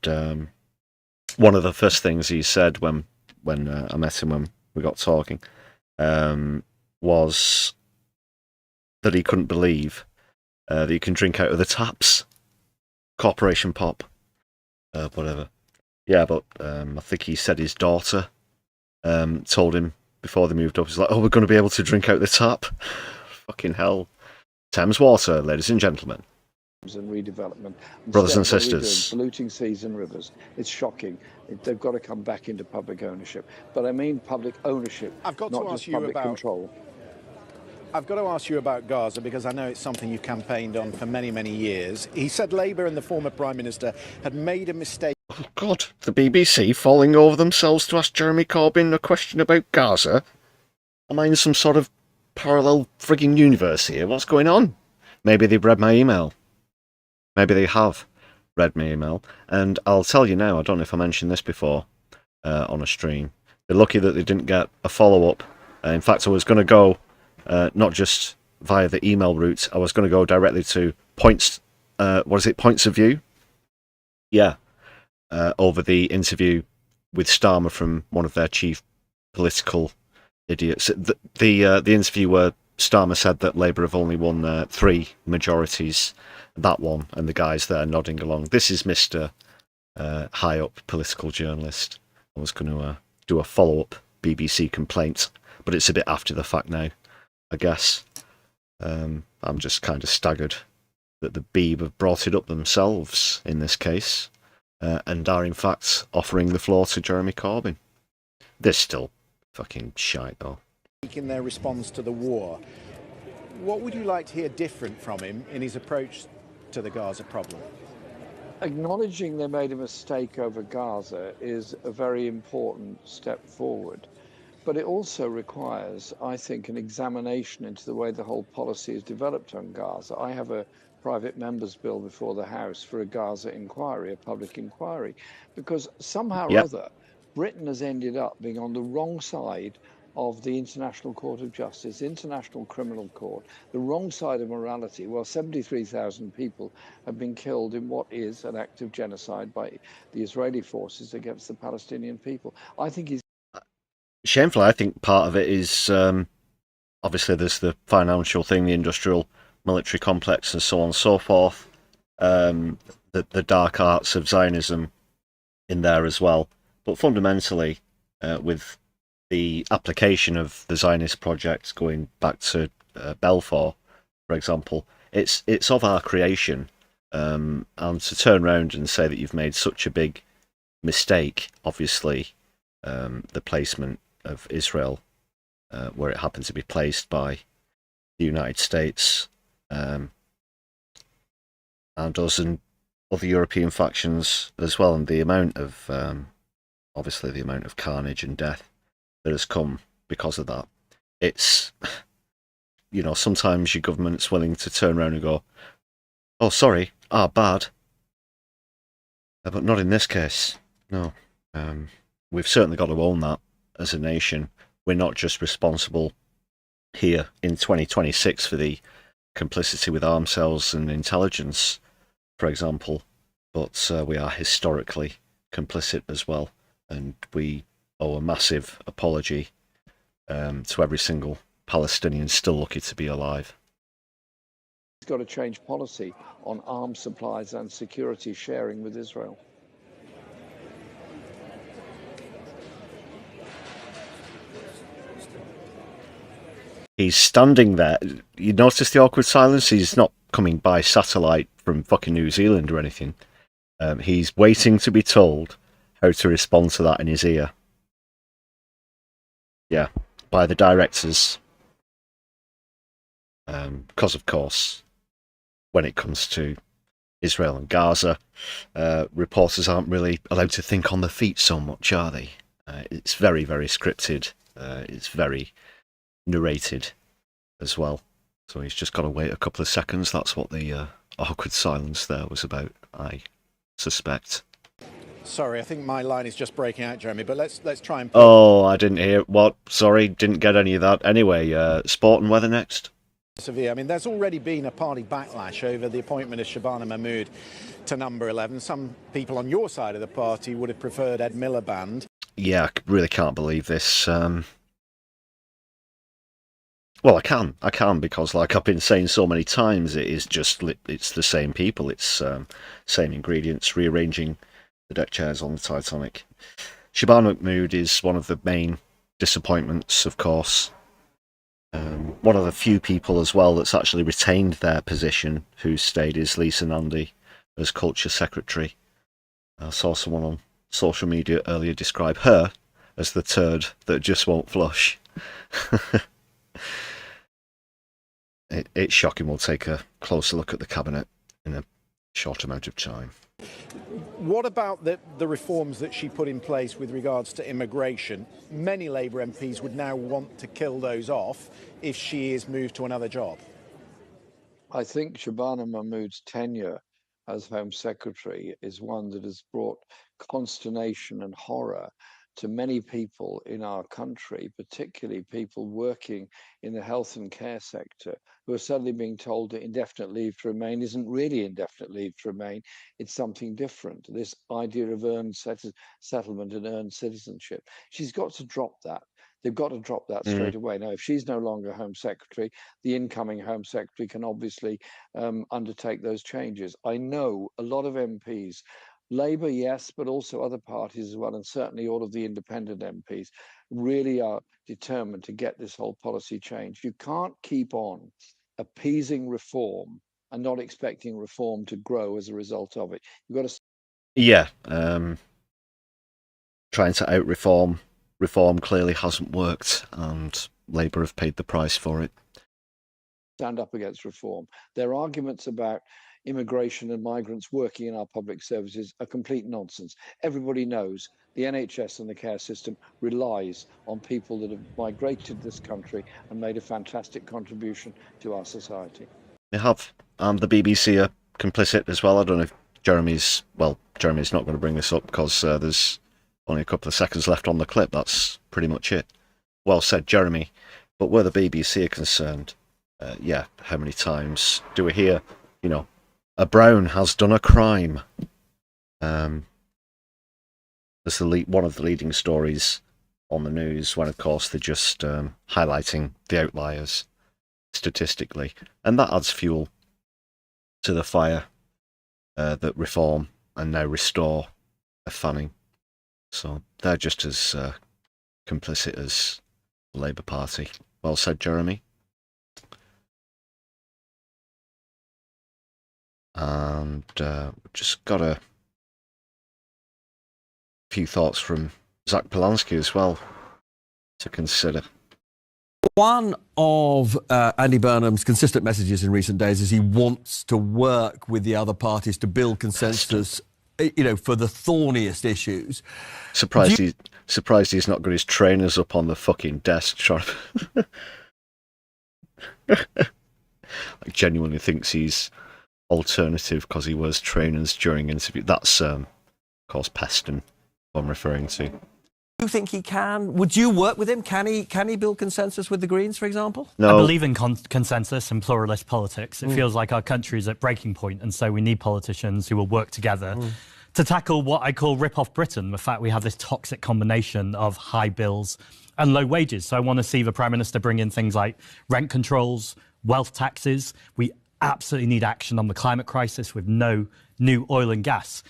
one of the first things he said when I met him, when we got talking, was that he couldn't believe that you can drink out of the taps. Corporation Pop. Whatever. Yeah, but I think he said his daughter told him before they moved up, he's like, oh, we're going to be able to drink out the tap. Fucking hell. Thames Water, ladies and gentlemen. And redevelopment. Brothers and Instead, what we're sisters. doing, polluting seas and rivers. It's shocking. They've got to come back into public ownership. But I mean public ownership, I've got not to just ask you public about control. I've got to ask you about Gaza because I know it's something you campaigned on for many, many years. He said Labour and the former Prime Minister had made a mistake. Oh, God. The BBC falling over themselves to ask Jeremy Corbyn a question about Gaza? Am I in some sort of parallel frigging universe here? What's going on? Maybe they've read my email. Maybe they have read my email. And I'll tell you now, I don't know if I mentioned this before on a stream. They're lucky that they didn't get a follow-up. In fact, I was going to go, not just via the email route, I was going to go directly to Points of View? Yeah. Over the interview with Starmer from one of their chief political idiots. The interview where Starmer said that Labour have only won 3 majorities. That one, and the guys there nodding along. This is Mr. High-up political journalist. I was going to do a follow-up BBC complaint, but it's a bit after the fact now, I guess. I'm just kind of staggered that the Beeb have brought it up themselves in this case, and are in fact offering the floor to Jeremy Corbyn. They're still fucking shite, though. In their response to the war. What would you like to hear different from him in his approach to the Gaza problem? Acknowledging they made a mistake over Gaza is a very important step forward. But it also requires, I think, an examination into the way the whole policy is developed on Gaza. I have a private member's bill before the House for a Gaza inquiry, a public inquiry, because somehow or other, Britain has ended up being on the wrong side of the International Court of Justice, International Criminal Court, the wrong side of morality, while 73,000 people have been killed in what is an act of genocide by the Israeli forces against the Palestinian people. I think he's... Shamefully, I think part of it is, obviously there's the financial thing, the industrial military complex and so on and so forth, the dark arts of Zionism in there as well. But fundamentally, with the application of the Zionist project going back to Balfour, for example, it's of our creation, and to turn around and say that you've made such a big mistake, obviously, the placement of Israel where it happened to be placed by the United States and us and other European factions as well, and the amount of obviously the amount of carnage and death that has come because of that. It's, you know, sometimes your government's willing to turn around and go, oh, sorry, bad. But not in this case. No. We've certainly got to own that as a nation. We're not just responsible here in 2026 for the complicity with arms sales and intelligence, for example, but we are historically complicit as well, and we owe a massive apology to every single Palestinian still lucky to be alive. He's got to change policy on arms supplies and security sharing with Israel. He's standing there. You notice the awkward silence? He's not coming by satellite from fucking New Zealand or anything. He's waiting to be told how to respond to that in his ear. Yeah, by the directors. Because, of course, when it comes to Israel and Gaza, reporters aren't really allowed to think on their feet so much, are they? It's very, very scripted. It's very narrated as well. So he's just got to wait a couple of seconds. That's what the awkward silence there was about, I suspect. Sorry, I think my line is just breaking out, Jeremy, but let's try and... Oh, I didn't hear. What? Sorry, didn't get any of that. Anyway, sport and weather next. Severe. I mean, there's already been a party backlash over the appointment of Shabana Mahmood to number 11. Some people on your side of the party would have preferred Ed Miliband. Yeah, I really can't believe this. Well, I can because, like I've been saying so many times, it is just it's the same people, it's same ingredients, rearranging the deck chairs on the Titanic. Shabana Mahmood is one of the main disappointments, of course. One of the few people as well that's actually retained their position who stayed is Lisa Nandy as Culture Secretary. I saw someone on social media earlier describe her as the turd that just won't flush. It's shocking. We'll take a closer look at the cabinet in a short amount of time. What about the reforms that she put in place with regards to immigration? Many Labour MPs would now want to kill those off if she is moved to another job. I think Shabana Mahmood's tenure as Home Secretary is one that has brought consternation and horror to many people in our country, particularly people working in the health and care sector, who are suddenly being told that indefinite leave to remain isn't really indefinite leave to remain, it's something different. This idea of earned settlement and earned citizenship. She's got to drop that. They've got to drop that straight away. Now, if she's no longer Home Secretary, the incoming Home Secretary can obviously undertake those changes. I know a lot of MPs, Labour, yes, but also other parties as well, and certainly all of the independent MPs really are determined to get this whole policy changed. You can't keep on appeasing reform and not expecting reform to grow as a result of it. You've got to... Yeah, trying to out-reform. Reform clearly hasn't worked, and Labour have paid the price for it. Stand up against reform. Their arguments about immigration and migrants working in our public services are complete nonsense. Everybody knows the NHS and the care system relies on people that have migrated to this country and made a fantastic contribution to our society. They have, and the BBC are complicit as well. I don't know if Jeremy's not going to bring this up because there's only a couple of seconds left on the clip. That's pretty much it. Well said, Jeremy. But where the BBC are concerned, yeah, how many times do we hear, a Brown has done a crime? That's one of the leading stories on the news, when of course they're just highlighting the outliers statistically, and that adds fuel to the fire that Reform and now Restore are fanning. So they're just as complicit as the Labour Party. Well said, Jeremy. And just got a few thoughts from Zach Polanski as well to consider. One of Andy Burnham's consistent messages in recent days is he wants to work with the other parties to build consensus, for the thorniest issues. Surprised he's not got his trainers up on the fucking desk trying to... I genuinely thinks he's alternative because he wears trainers during interview. That's, of course, Peston I'm referring to. Do you think he can? Would you work with him? Can he build consensus with the Greens, for example? No. I believe in consensus and pluralist politics. It feels like our country is at breaking point, and so we need politicians who will work together to tackle what I call rip-off Britain, the fact we have this toxic combination of high bills and low wages. So I want to see the Prime Minister bring in things like rent controls, wealth taxes. We absolutely need action on the climate crisis with no new oil and gas.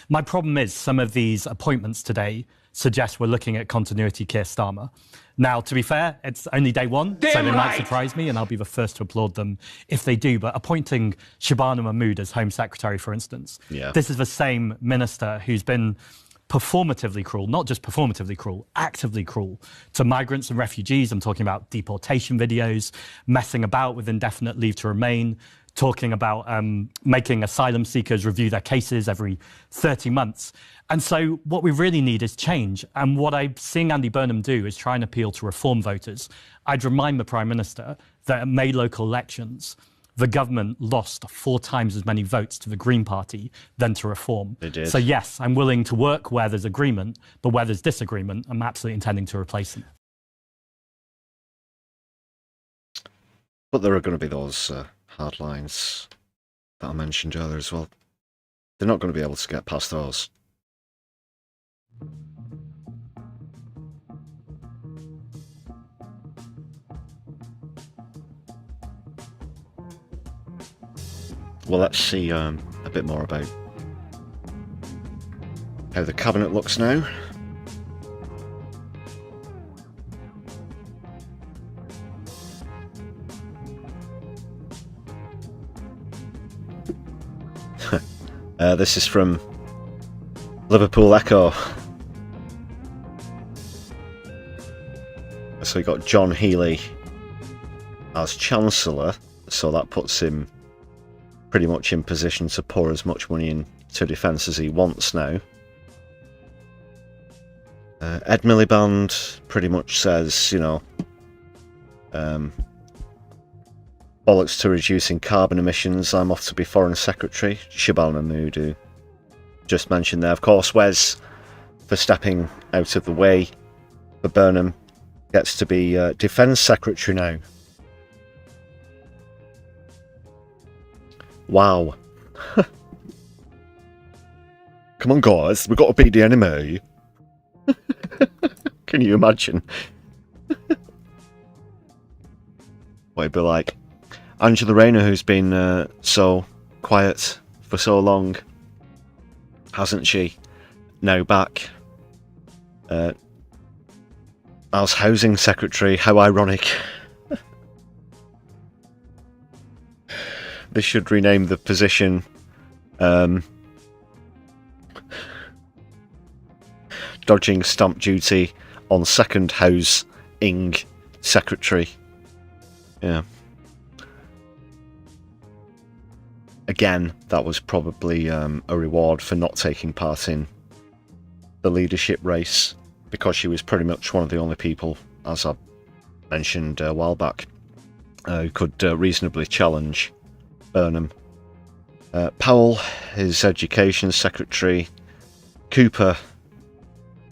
My problem is some of these appointments today suggest we're looking at continuity Keir Starmer. Now, to be fair, it's only day one, so they might surprise me, and I'll be the first to applaud them if they do. But appointing Shabana Mahmood as Home Secretary, for instance, this is the same minister who's been performatively cruel, not just performatively cruel, actively cruel to migrants and refugees. I'm talking about deportation videos, messing about with indefinite leave to remain, talking about making asylum seekers review their cases every 30 months. And so what we really need is change. And what I'm seeing Andy Burnham do is try and appeal to reform voters. I'd remind the Prime Minister that at May local elections, the government lost 4 times as many votes to the Green Party than to Reform. They did. So yes, I'm willing to work where there's agreement, but where there's disagreement, I'm absolutely intending to replace them. But there are going to be those hard lines that I mentioned earlier as well. They're not going to be able to get past those. Well, let's see a bit more about how the cabinet looks now. This is from Liverpool Echo. So we got John Healey as Chancellor, so that puts him pretty much in position to pour as much money into defence as he wants now. Ed Miliband pretty much says, you know, bollocks to reducing carbon emissions, I'm off to be Foreign Secretary. Shabal Mahmood, who just mentioned there. Of course, Wes, for stepping out of the way for Burnham, gets to be Defence Secretary now. Wow. Come on, guys, we've got to beat the enemy. Can you imagine? What it'd be like. Angela Rayner, who's been so quiet for so long, hasn't she? Now back as Housing Secretary. How ironic. They should rename the position Dodging Stamp Duty on Second Housing Secretary. Yeah. Again, that was probably a reward for not taking part in the leadership race, because she was pretty much one of the only people, as I mentioned a while back, who could reasonably challenge Burnham. Powell, his Education Secretary. Cooper,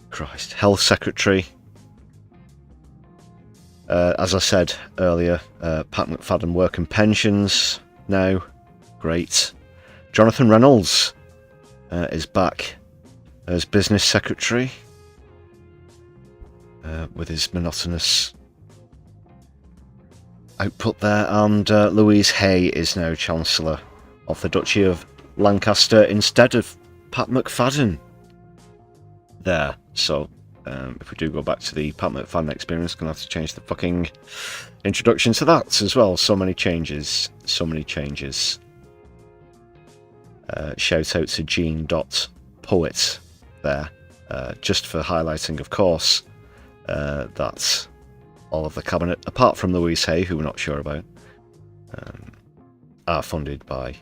Christ, Health Secretary. As I said earlier, Pat McFadden, Work and Pensions now. Great. Jonathan Reynolds is back as Business Secretary with his monotonous output there, and Louise Hay is now Chancellor of the Duchy of Lancaster instead of Pat McFadden there. So if we do go back to the Pat McFadden experience, going to have to change the fucking introduction to that as well. So many changes, so many changes. Shout out to Gene.Poet there, just for highlighting, of course, that all of the cabinet, apart from Louise Hay, who we're not sure about, are funded by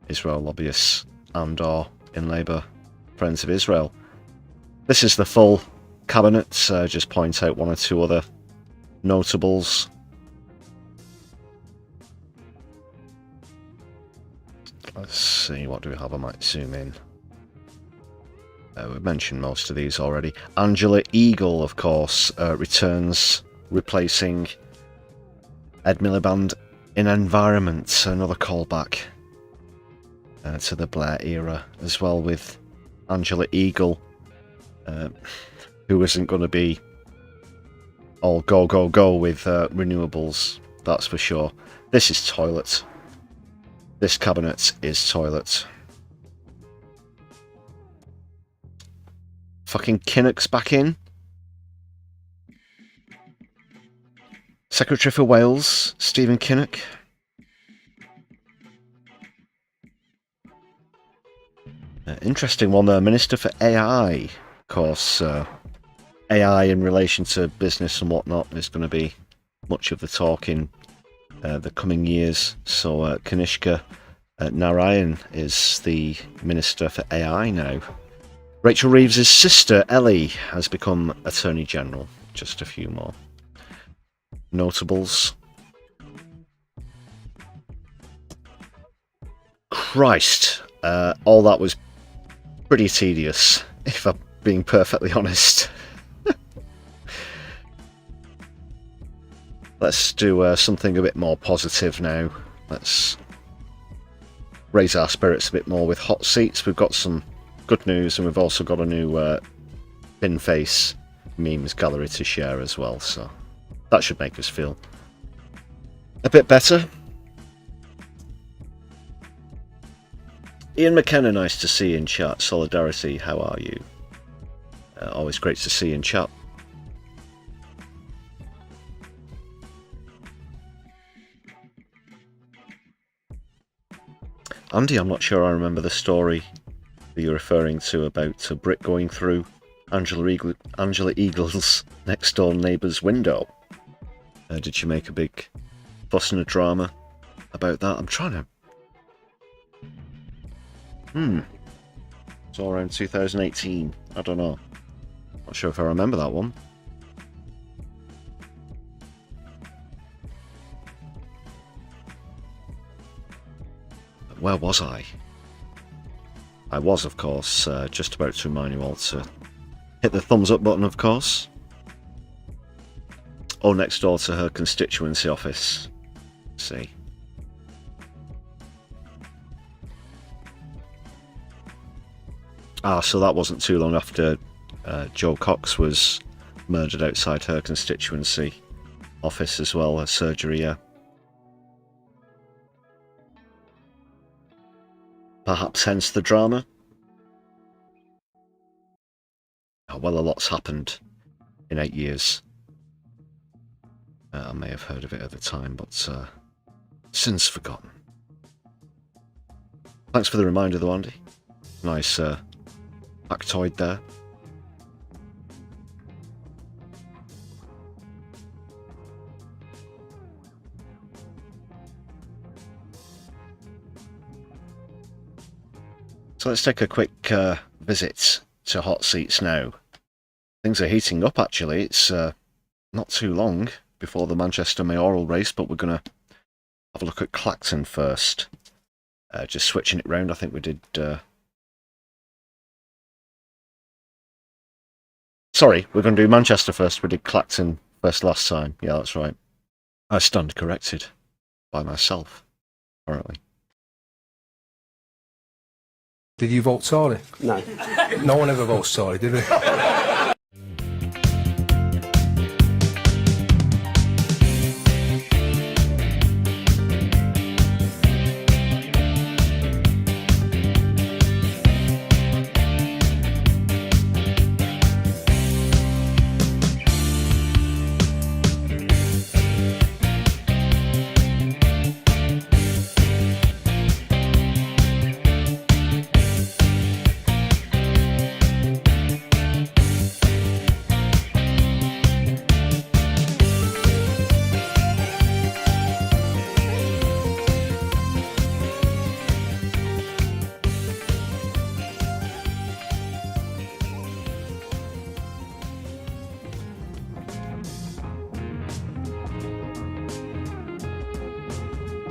Israel lobbyists and or in Labour Friends of Israel. This is the full cabinet. Just point out one or two other notables. Let's see, what do we have? I might zoom in. We've mentioned most of these already. Angela Eagle, of course, returns, replacing Ed Miliband in Environment. Another callback to the Blair era as well, with Angela Eagle, who isn't going to be all go, go, go with renewables, that's for sure. This is toilet. This cabinet is toilet. Fucking Kinnock's back in. Secretary for Wales, Stephen Kinnock. Interesting one there. Minister for AI, Of course, AI in relation to business and whatnot is going to be much of the talk in the coming years. So Kanishka Narayan is the Minister for AI now. Rachel Reeves' sister, Ellie, has become Attorney General. Just a few more notables. Christ, all that was pretty tedious, if I'm being perfectly honest. Let's do something a bit more positive now. Let's raise our spirits a bit more with hot seats. We've got some good news, and we've also got a new pin face memes gallery to share as well, so that should make us feel a bit better. Ian McKenna, nice to see you in chat. Solidarity, how are you? Always great to see you in chat. Andy, I'm not sure I remember the story that you're referring to about a brick going through Angela Eagle's next door neighbour's window. Did she make a big fuss and a drama about that? I'm trying to... It's all around 2018. I don't know. Not sure if I remember that one. Where was I? I was, of course, just about to remind you all to hit the thumbs up button, of course. Oh, next door to her constituency office. Let's see. Ah, so that wasn't too long after Jo Cox was murdered outside her constituency office as well, her surgery, yeah. Perhaps hence the drama. Oh, well, a lot's happened in 8 years. I may have heard of it at the time, but since forgotten. Thanks for the reminder, though, Andy. Nice factoid there. So let's take a quick visit to hot seats now. Things are heating up, actually. It's not too long before the Manchester mayoral race, but we're going to have a look at Clacton first. Just switching it round, I think we did... Sorry, we're going to do Manchester first. We did Clacton first last time. Yeah, that's right. I stand corrected by myself, apparently. Did you vote Tory? No. No one ever votes Tory, did they?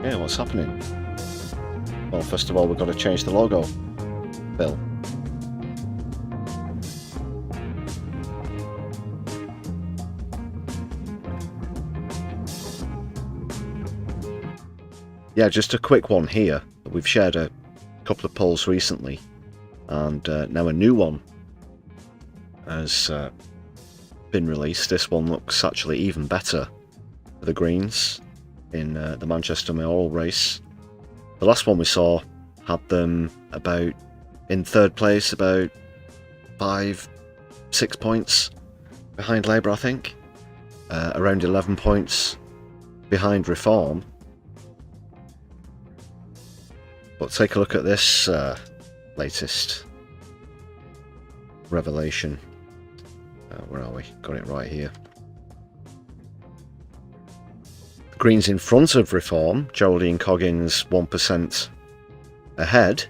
Yeah, what's happening? Well, first of all, we've got to change the logo, Bill. Yeah, just a quick one here. We've shared a couple of polls recently, and now a new one has been released. This one looks actually even better for the Greens in the Manchester mayoral race. The last one we saw had them about in third place, about 5-6 points behind Labour, I think. Around 11 points behind Reform. But take a look at this latest revelation. Where are we? Got it right here. Greens in front of Reform. Geraldine Coggins 1% ahead,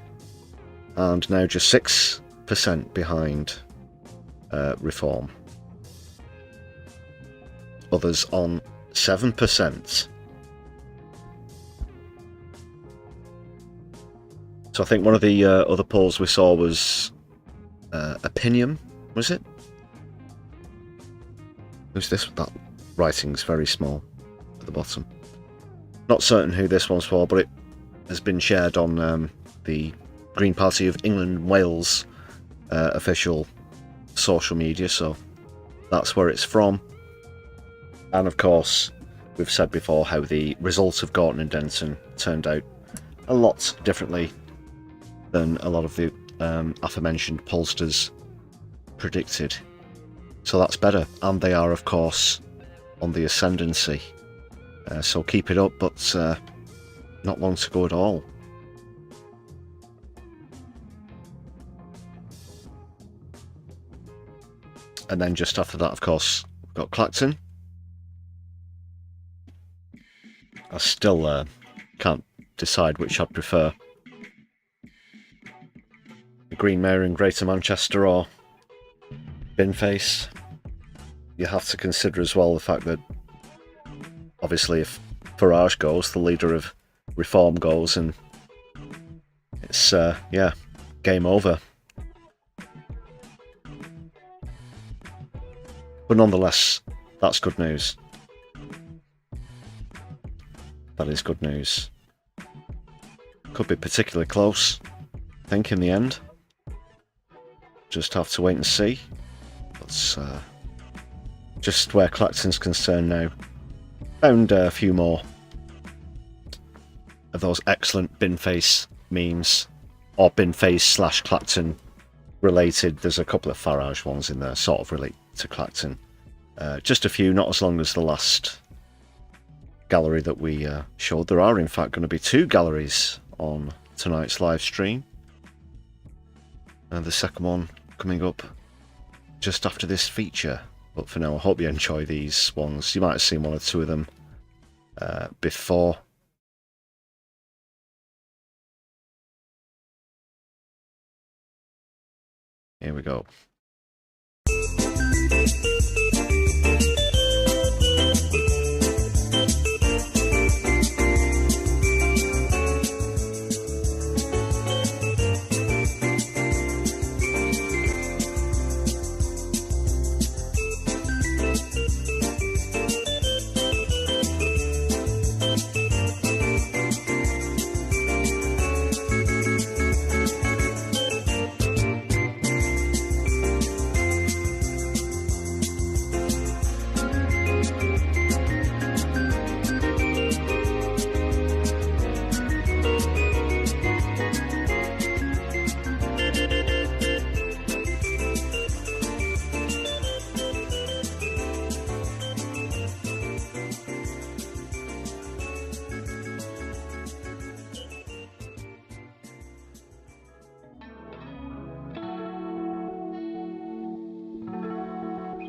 and now just 6% behind Reform. Others on 7%. So I think one of the other polls we saw was Opinion, was it? Who's this? That writing's very small at the bottom. Not certain who this one's for, but it has been shared on the Green Party of England and Wales official social media, so that's where it's from. And of course, we've said before how the results of Gorton and Denton turned out a lot differently than a lot of the aforementioned pollsters predicted. So that's better, and they are of course on the ascendancy. So keep it up, but not long to go at all. And then just after that, of course, we've got Clacton. I still can't decide which I'd prefer. The Green Mayor in Greater Manchester or Binface. You have to consider as well the fact that obviously if Farage goes, the leader of Reform goes, and it's, yeah, game over. But nonetheless, that's good news. That is good news. Could be particularly close, I think, in the end. Just have to wait and see. But just where Clacton's concerned now. Found a few more of those excellent Binface memes, or Binface / Clacton related. There's a couple of Farage ones in there, sort of relate to Clacton. Just a few, not as long as the last gallery that we showed. There are in fact going to be 2 galleries on tonight's live stream. And the second one coming up just after this feature. But for now, I hope you enjoy these ones. You might have seen 1 or 2 of them before. Here we go.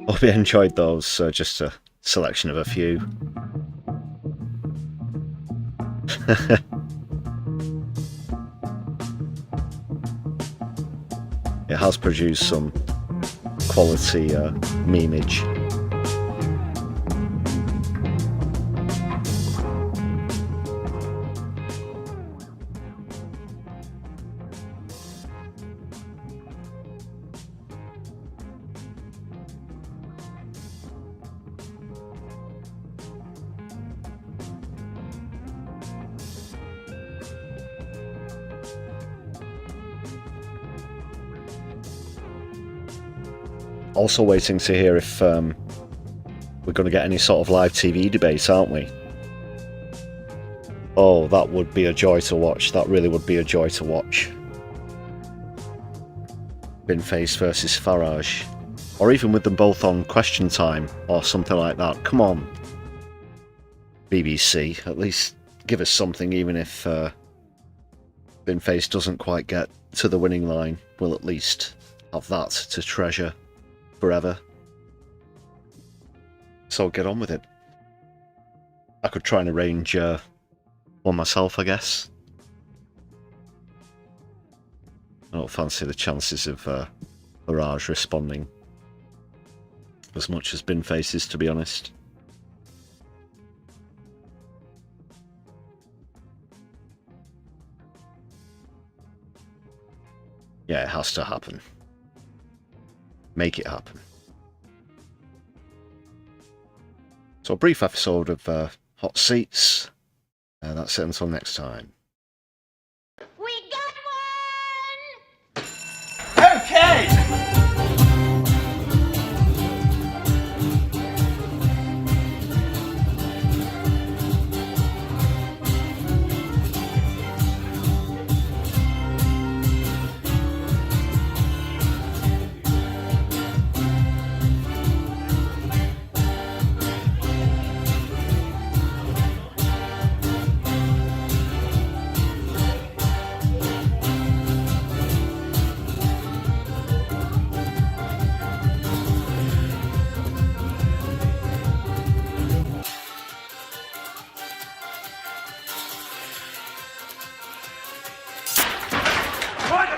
Hope you enjoyed those, just a selection of a few. It has produced some quality memeage. Also waiting to hear if we're going to get any sort of live TV debate, aren't we? Oh, that would be a joy to watch. That really would be a joy to watch. Binface versus Farage. Or even with them both on Question Time or something like that. Come on, BBC. At least give us something, even if Binface doesn't quite get to the winning line. We'll at least have that to treasure forever. So get on with it. I could try and arrange one myself, I guess. I don't fancy the chances of Farage responding as much as Bin Faces, to be honest. Yeah, it has to happen. Make it happen. So a brief episode of Hot Seats. That's it until next time. Okay!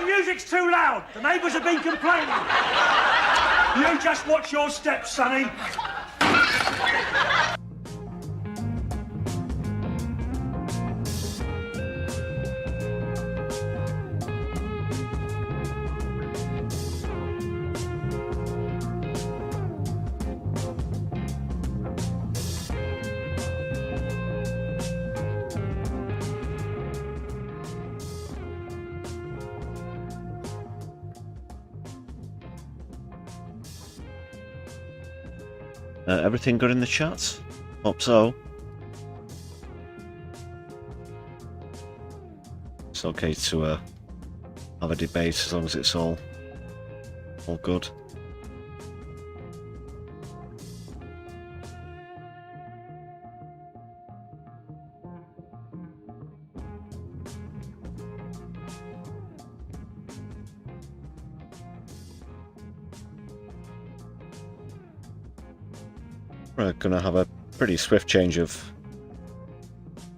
Music's too loud. The neighbours have been complaining. You just watch your steps, Sonny. Everything good in the chat? Hope so. It's okay to have a debate as long as it's all good. We're going to have a pretty swift change of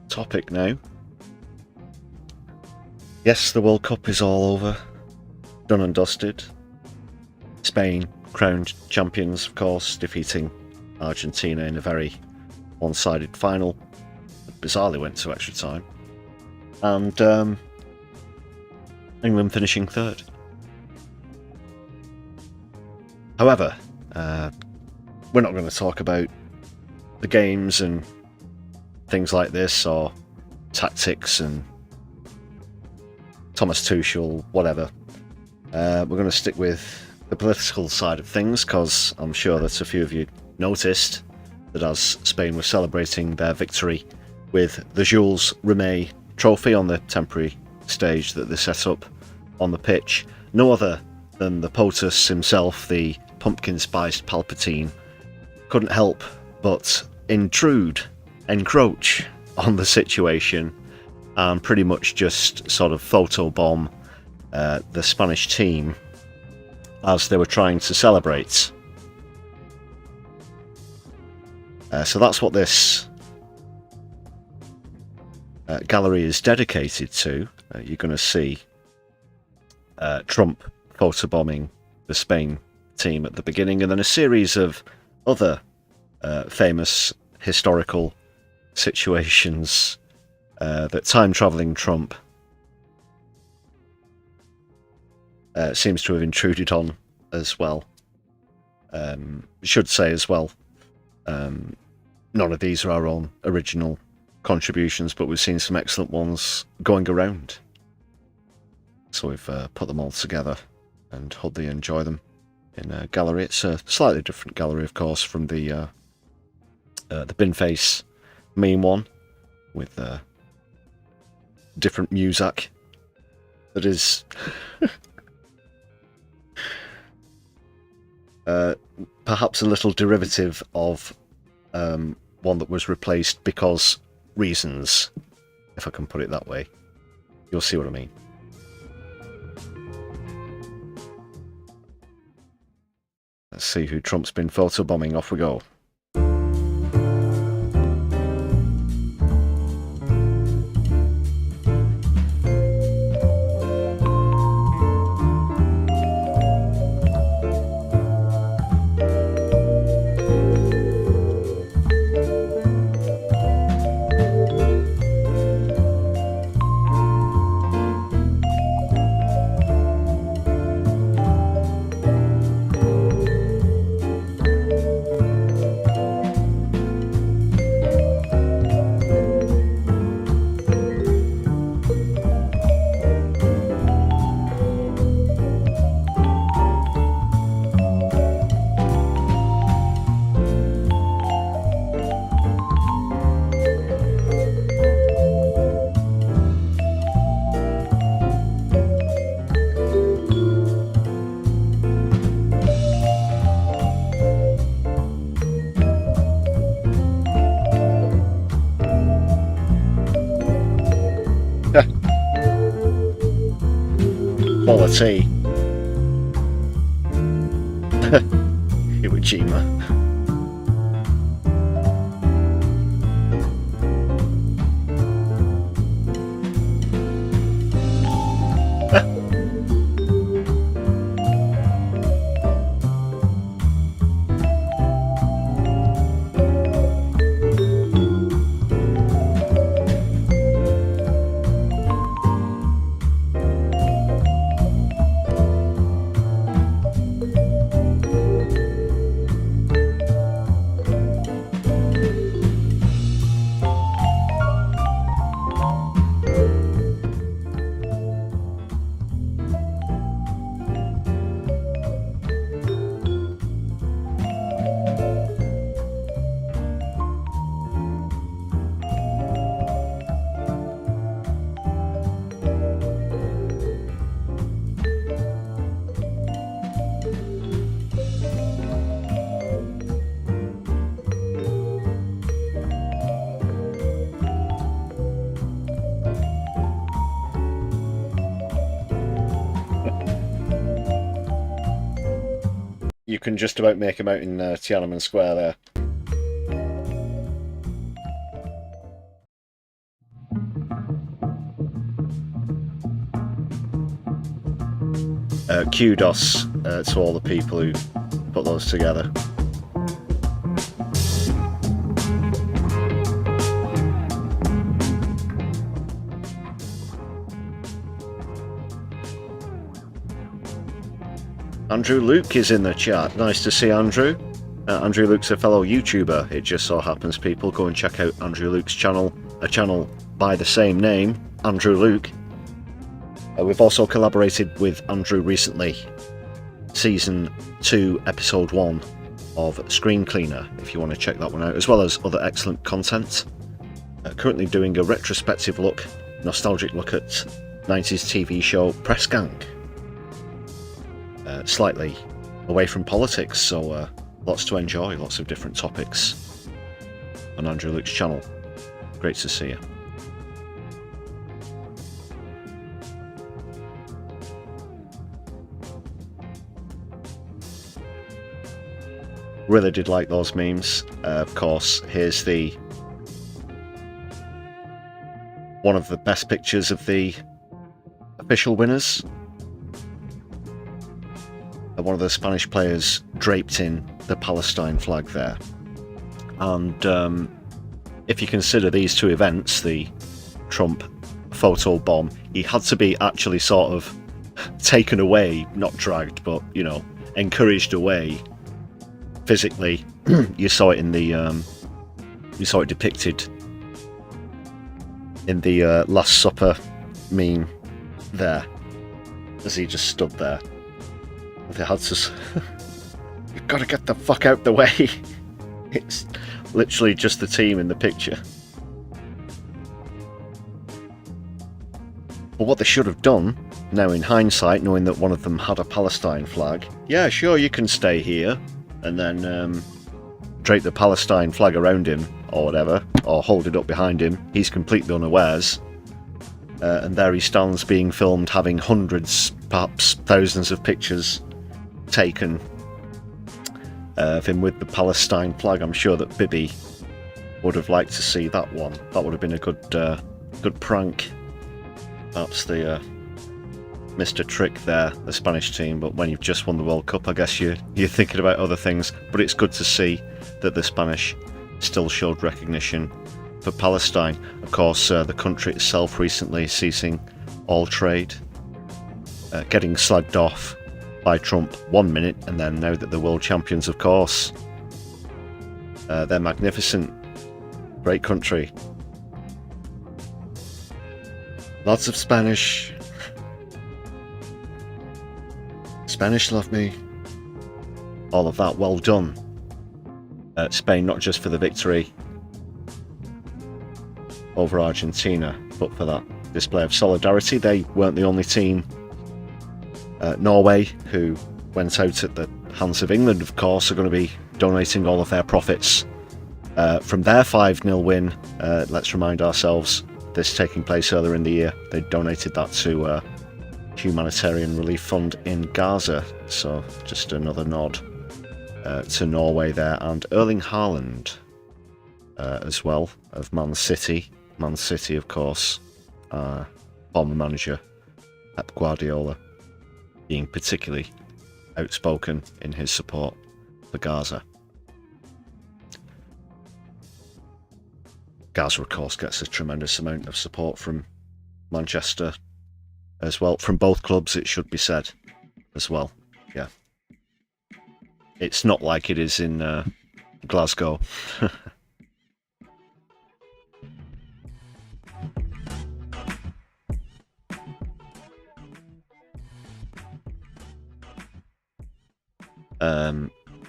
topic now. Yes, the World Cup is all over. Done and dusted. Spain crowned champions, of course, defeating Argentina in a very one-sided final. Bizarrely went to extra time. And England finishing third. However, we're not going to talk about the games and things like this, or tactics and Thomas Tuchel, whatever. We're going to stick with the political side of things, because I'm sure that a few of you noticed that as Spain were celebrating their victory with the Jules Rimet trophy on the temporary stage that they set up on the pitch, no other than the POTUS himself, the pumpkin-spiced Palpatine, couldn't help but encroach on the situation and pretty much just sort of photobomb the Spanish team as they were trying to celebrate. So that's what this gallery is dedicated to. You're going to see Trump photobombing the Spain team at the beginning, and then a series of other famous historical situations that time-travelling Trump seems to have intruded on as well. Should say as well, none of these are our own original contributions, but we've seen some excellent ones going around. So we've put them all together and hope they enjoy them in a gallery. It's a slightly different gallery, of course, from the bin face meme one, with different music that is perhaps a little derivative of one that was replaced because reasons, if I can put it that way. You'll see what I mean. Let's see who Trump's been photobombing. Off we go. Quality. Iwo Jima. You can just about make him out in Tiananmen Square there. Kudos to all the people who put those together. Andrew Luke is in the chat. Nice to see Andrew. Andrew Luke's a fellow YouTuber. It just so happens, people, go and check out Andrew Luke's channel, a channel by the same name, Andrew Luke. We've also collaborated with Andrew recently, Season 2, Episode 1 of Screen Cleaner, if you want to check that one out, as well as other excellent content. Currently doing a retrospective look, nostalgic look at 90s TV show Press Gang. Slightly away from politics, so lots to enjoy, lots of different topics on Andrew Luke's channel. Great to see you. Really did like those memes. Of course, here's the one of the best pictures of the official winners. One of the Spanish players draped in the Palestine flag there. And if you consider these two events, the Trump photo bomb, he had to be actually sort of taken away, not dragged, but, you know, encouraged away physically. You saw it in the you saw it depicted in the Last Supper meme there, as he just stood there. They had to. You've got to get the fuck out the way. It's literally just the team in the picture. But what they should have done, now in hindsight, knowing that one of them had a Palestine flag, yeah, sure, you can stay here, and then drape the Palestine flag around him, or whatever, or hold it up behind him. He's completely unawares. And there he stands being filmed, having hundreds, perhaps thousands of pictures taken of him with the Palestine flag. I'm sure that Bibi would have liked to see that one. That would have been a good prank. Perhaps the Mr. Trick there, the Spanish team, but when you've just won the World Cup, I guess you're thinking about other things. But it's good to see that the Spanish still showed recognition for Palestine. Of course, the country itself recently ceasing all trade, getting slagged off by Trump 1 minute, and then now that they're world champions, of course, they're magnificent. Great country. Lots of Spanish. Spanish love me. All of that, well done. Spain, not just for the victory over Argentina, but for that display of solidarity. They weren't the only team. Norway, who went out at the hands of England, of course, are going to be donating all of their profits from their 5-0 win. Let's remind ourselves, this taking place earlier in the year, they donated that to a humanitarian relief fund in Gaza. So just another nod to Norway there. And Erling Haaland as well, of Man City. Man City, of course, former manager Pep Guardiola, being particularly outspoken in his support for Gaza. Gaza, of course, gets a tremendous amount of support from Manchester as well, from both clubs, it should be said as well. Yeah, it's not like it is in Glasgow.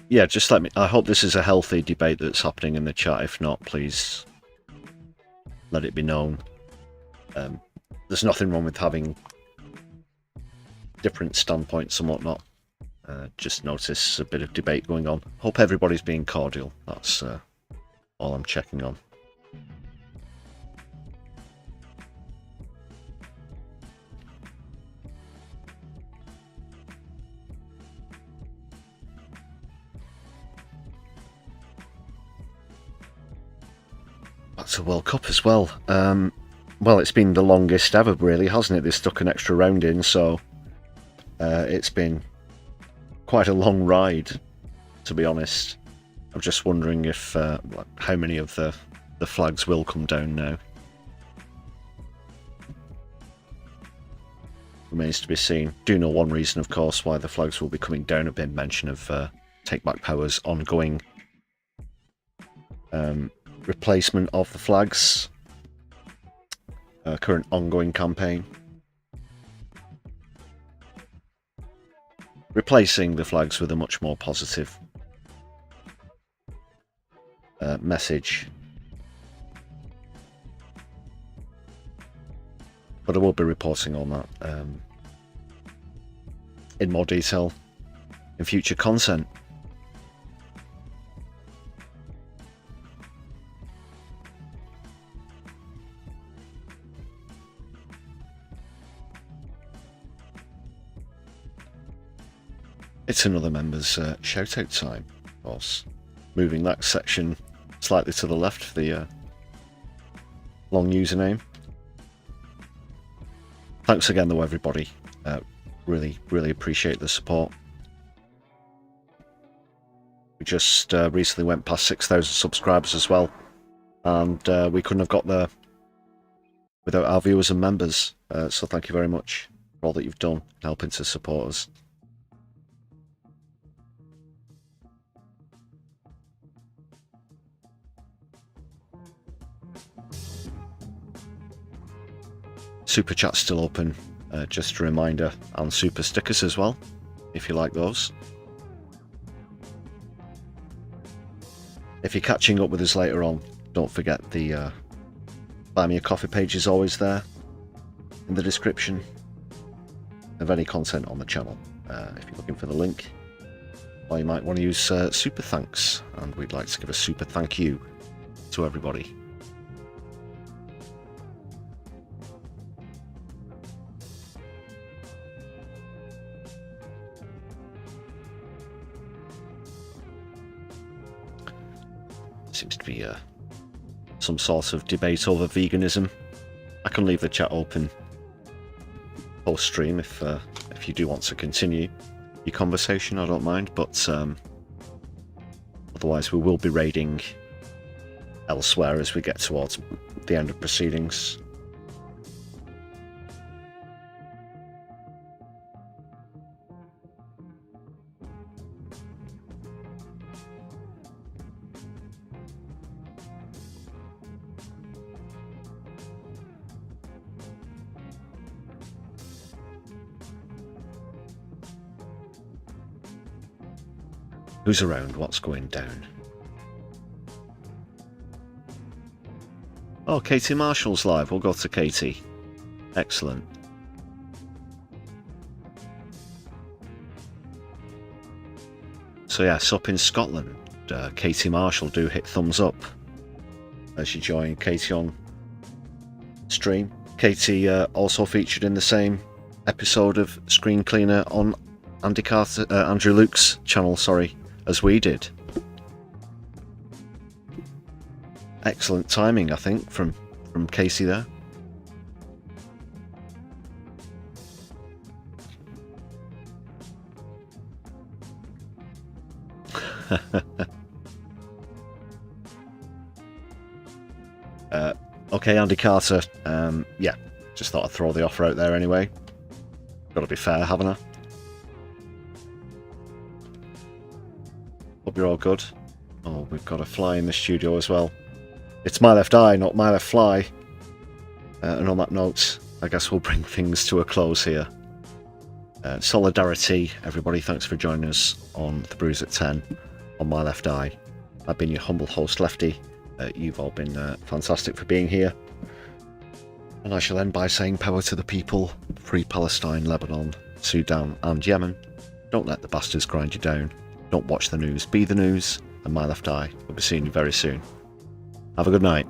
Yeah, just let me. I hope this is a healthy debate that's happening in the chat. If not, please let it be known. There's nothing wrong with having different standpoints and whatnot. Just notice a bit of debate going on. Hope everybody's being cordial. That's all I'm checking on. That's a World Cup as well. Well, it's been the longest ever, really, hasn't it? They stuck an extra round in, so it's been quite a long ride, to be honest. I'm just wondering if how many of the flags will come down now. Remains to be seen. Do know one reason, of course, why the flags will be coming down. A bit of mention of Take Back Power's ongoing replacement of the flags. Current ongoing campaign. Replacing the flags with a much more positive message. But I will be reporting on that in more detail in future content. It's another member's shout-out time, of course. Moving that section slightly to the left for the long username. Thanks again, though, everybody. Really, really appreciate the support. We just recently went past 6,000 subscribers as well, and we couldn't have got there without our viewers and members. So thank you very much for all that you've done, helping to support us. Super Chat's still open, just a reminder, and super stickers as well, if you like those. If you're catching up with us later on, don't forget the Buy Me a Coffee page is always there in the description of any content on the channel. If you're looking for the link, or you might want to use super thanks, and we'd like to give a super thank you to everybody. Seems to be some sort of debate over veganism. I can leave the chat open post stream if you do want to continue your conversation. I don't mind, but otherwise we will be raiding elsewhere as we get towards the end of proceedings. Who's around? What's going down? Oh, Katie Marshall's live. We'll go to Katie. Excellent. So yes, up in Scotland, Katie Marshall, do hit thumbs up as you join Katie on stream. Katie also featured in the same episode of Screen Cleaner on Andrew Luke's channel, as we did. Excellent timing, I think, from Casey there. Okay, Andy Carter. Yeah, just thought I'd throw the offer out there anyway. Got to be fair, haven't I? Hope you're all good. Oh, we've got a fly in the studio as well. It's my left eye, not my left fly. And on that note, I guess we'll bring things to a close here. Solidari-Tea, everybody, thanks for joining us on the Brews at 10 on My Left Eye. I've been your humble host, Lefty. You've all been fantastic for being here. And I shall end by saying power to the people, free Palestine, Lebanon, Sudan and Yemen. Don't let the bastards grind you down. Don't watch the news, be the news. And My Left Eye, we'll be seeing you very soon. Have a good night.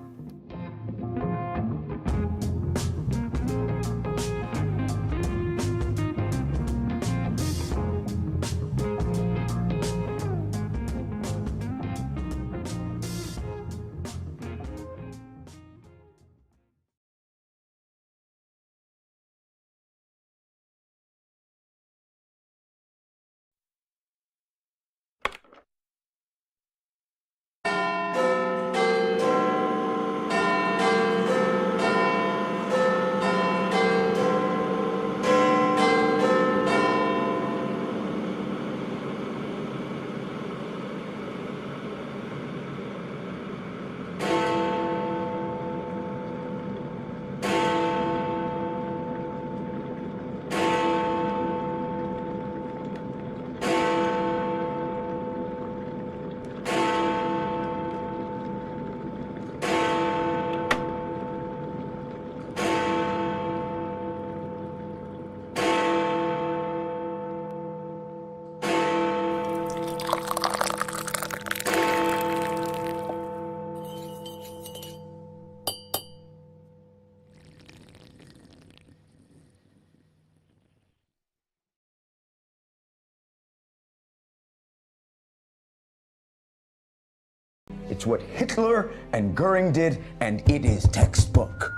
It's what Hitler and Goering did, and it is textbook.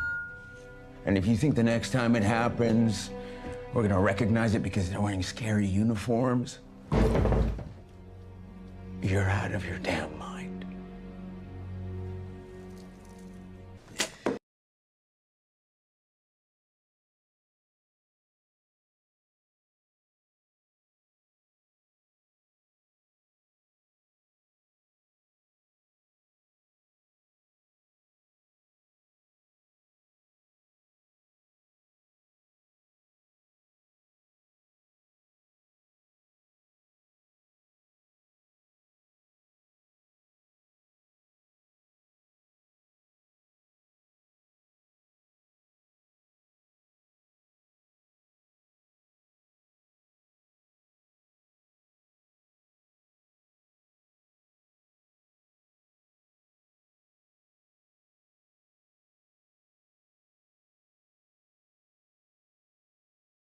And if you think the next time it happens, we're gonna recognize it because they're wearing scary uniforms, you're out of your damn mind.